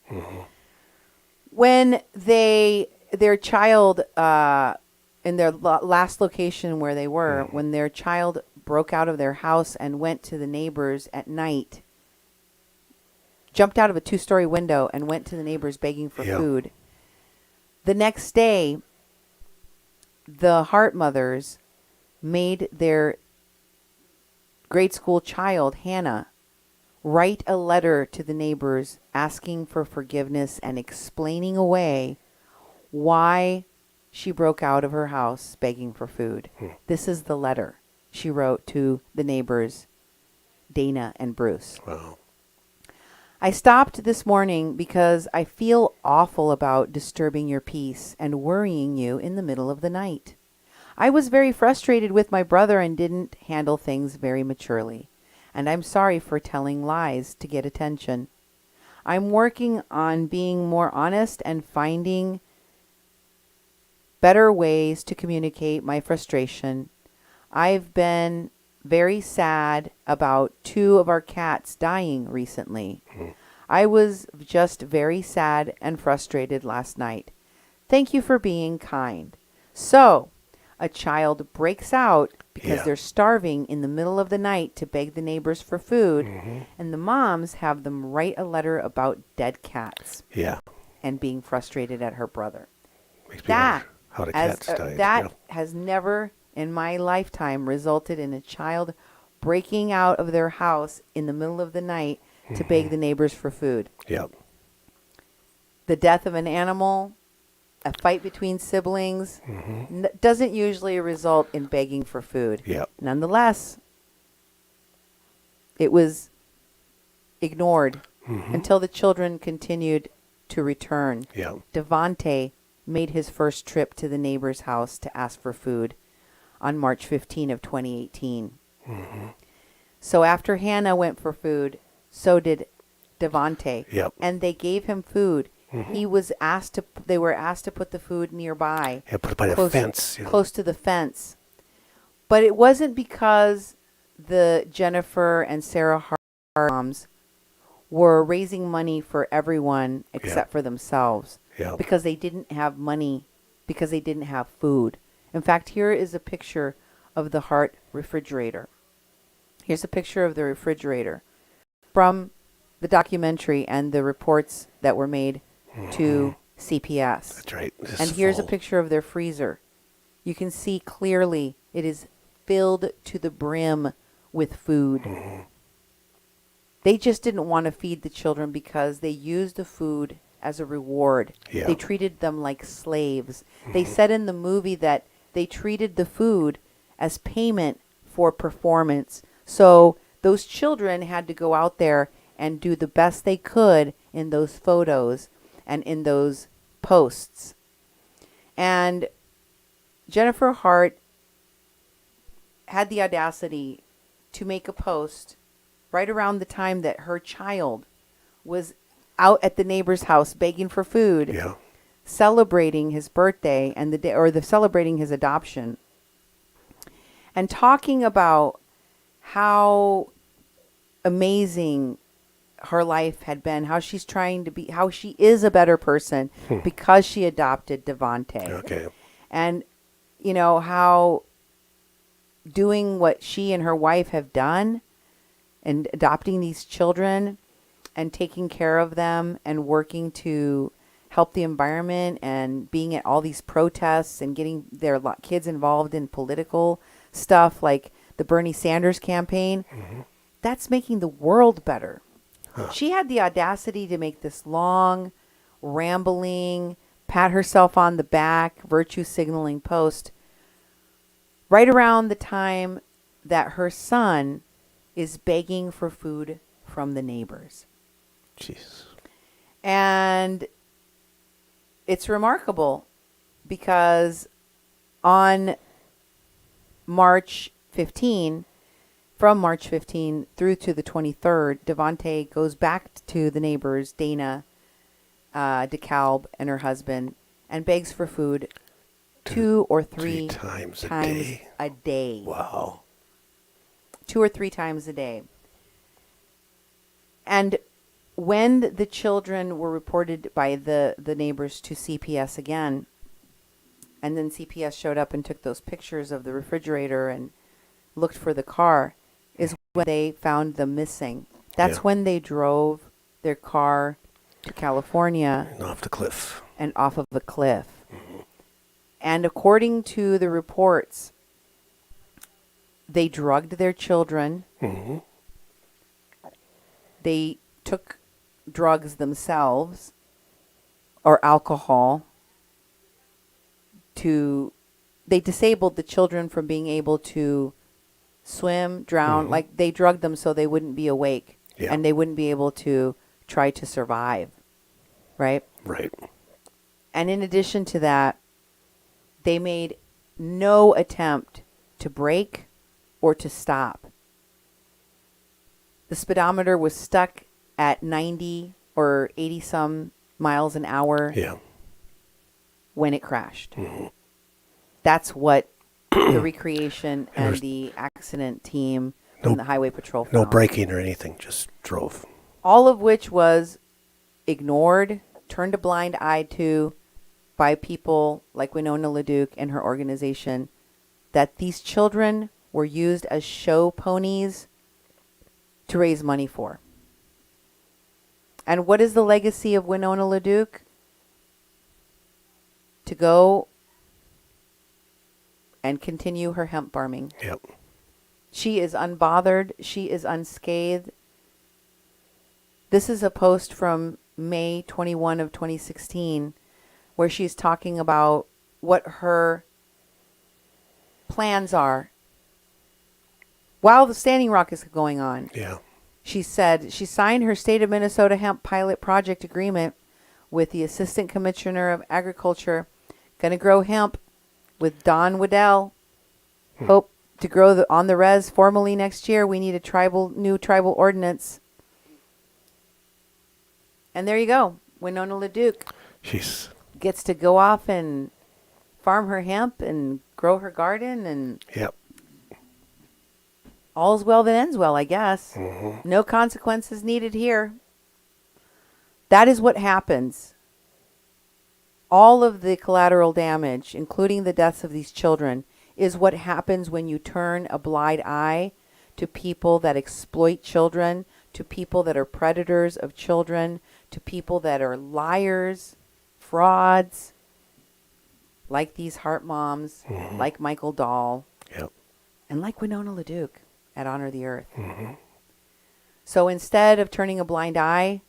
When their child, in their last location where they were, when their child broke out of their house and went to the neighbors at night, jumped out of a 2-story window and went to the neighbors begging for food. The next day, the Hart mothers made their grade school child, Hannah, write a letter to the neighbors asking for forgiveness and explaining away why she broke out of her house begging for food. This is the letter she wrote to the neighbors, Dana and Bruce. Wow. I stopped this morning because I feel awful about disturbing your peace and worrying you in the middle of the night. I was very frustrated with my brother and didn't handle things very maturely. And I'm sorry for telling lies to get attention. I'm working on being more honest and finding better ways to communicate my frustration. I've been very sad about 2 of our cats dying recently. I was just very sad and frustrated last night. Thank you for being kind. So, a child breaks out because they're starving in the middle of the night to beg the neighbors for food, and the moms have them write a letter about dead cats. Yeah. And being frustrated at her brother. Makes me wonder how the cats died. That has never in my lifetime resulted in a child breaking out of their house in the middle of the night to beg the neighbors for food. Yep. The death of an animal, a fight between siblings, doesn't usually result in begging for food. Yep. Nonetheless, it was ignored until the children continued to return. Yep. Devontae made his first trip to the neighbor's house to ask for food on March 15 of 2018. So after Hannah went for food, so did Devontae. Yep. And they gave him food. They were asked to put the food nearby. Yeah, put it by the fence. Close to the fence. But it wasn't because the Jennifer and Sarah Hart moms were raising money for everyone except for themselves. Yeah. Because they didn't have money, because they didn't have food. In fact, here is a picture of the Hart refrigerator. Here's a picture of the refrigerator from the documentary and the reports that were made to CPS. That's right. And here's a picture of their freezer. You can see clearly it is filled to the brim with food. They just didn't want to feed the children because they used the food as a reward. Yeah. They treated them like slaves. They said in the movie that they treated the food as payment for performance. So those children had to go out there and do the best they could in those photos. and in those posts. And Jennifer Hart had the audacity to make a post right around the time that her child was out at the neighbor's house begging for food, Yeah. celebrating his birthday and celebrating his adoption, and talking about how amazing her life had been, how she's trying to be, how she is a better person because she adopted Devontae. Okay. And, you know, how doing what she and her wife have done and adopting these children and taking care of them and working to help the environment and being at all these protests and getting their kids involved in political stuff like the Bernie Sanders campaign, that's making the world better. She had the audacity to make this long, rambling, pat herself on the back, virtue signaling post right around the time that her son is begging for food from the neighbors. Jeez. And it's remarkable because on March 15, from March 15 through to the 23rd, Devontae goes back to the neighbors, Dana DeKalb and her husband, and begs for food 2 or 3 times a day. Wow. 2 or 3 times a day. And when the children were reported by the neighbors to CPS again, and then CPS showed up and took those pictures of the refrigerator and looked for the car, is when they found them missing. That's when they drove their car to California. And off the cliff. And off of the cliff. And according to the reports, they drugged their children. They took drugs themselves or alcohol they disabled the children from being able to swim, drown. Like they drugged them so they wouldn't be awake and they wouldn't be able to try to survive. Right? Right. And in addition to that, they made no attempt to brake or to stop. The speedometer was stuck at 90 or 80 some miles an hour when it crashed. That's what the recreation and the accident team from the Highway Patrol found. No braking or anything, just drove. All of which was ignored, turned a blind eye to by people like Winona LaDuke and her organization, that these children were used as show ponies to raise money for. And what is the legacy of Winona LaDuke? To go and continue her hemp farming. Yep. She is unbothered. She is unscathed. This is a post from May 21 of 2016 where she's talking about what her plans are while the Standing Rock is going on. Yeah. She said she signed her state of Minnesota hemp pilot project agreement with the Assistant Commissioner of Agriculture. Going to grow hemp with Don Waddell. Hope to grow on the res formally next year. We need a new tribal ordinance. And there you go. Winona LaDuke gets to go off and farm her hemp and grow her garden, and all's well that ends well, I guess. No consequences needed here. That is what happens. All of the collateral damage, including the deaths of these children, is what happens when you turn a blind eye to people that exploit children, to people that are predators of children, to people that are liars, frauds, like these Heart Moms, like Michael Dahl, and like Winona LaDuke at Honor the Earth. So instead of turning a blind eye,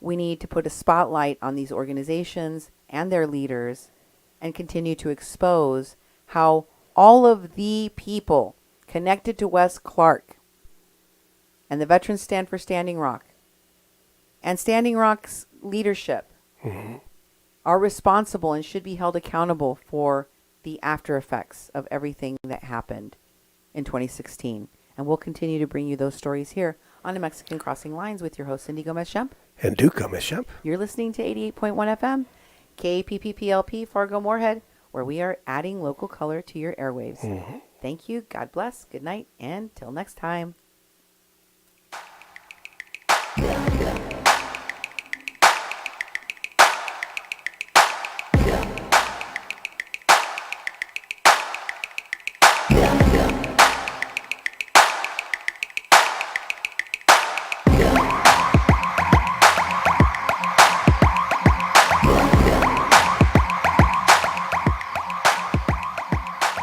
we need to put a spotlight on these organizations and their leaders and continue to expose how all of the people connected to Wes Clark and the Veterans Stand for Standing Rock and Standing Rock's leadership are responsible and should be held accountable for the after effects of everything that happened in 2016. And we'll continue to bring you those stories here on the Mexican Crossing Lines with your host, Cindy Gomez-Schempp. And Duke Gomez-Schempp. You're listening to 88.1 FM, KPPPLP, Fargo Moorhead, where we are adding local color to your airwaves. Thank you. God bless. Good night. And till next time.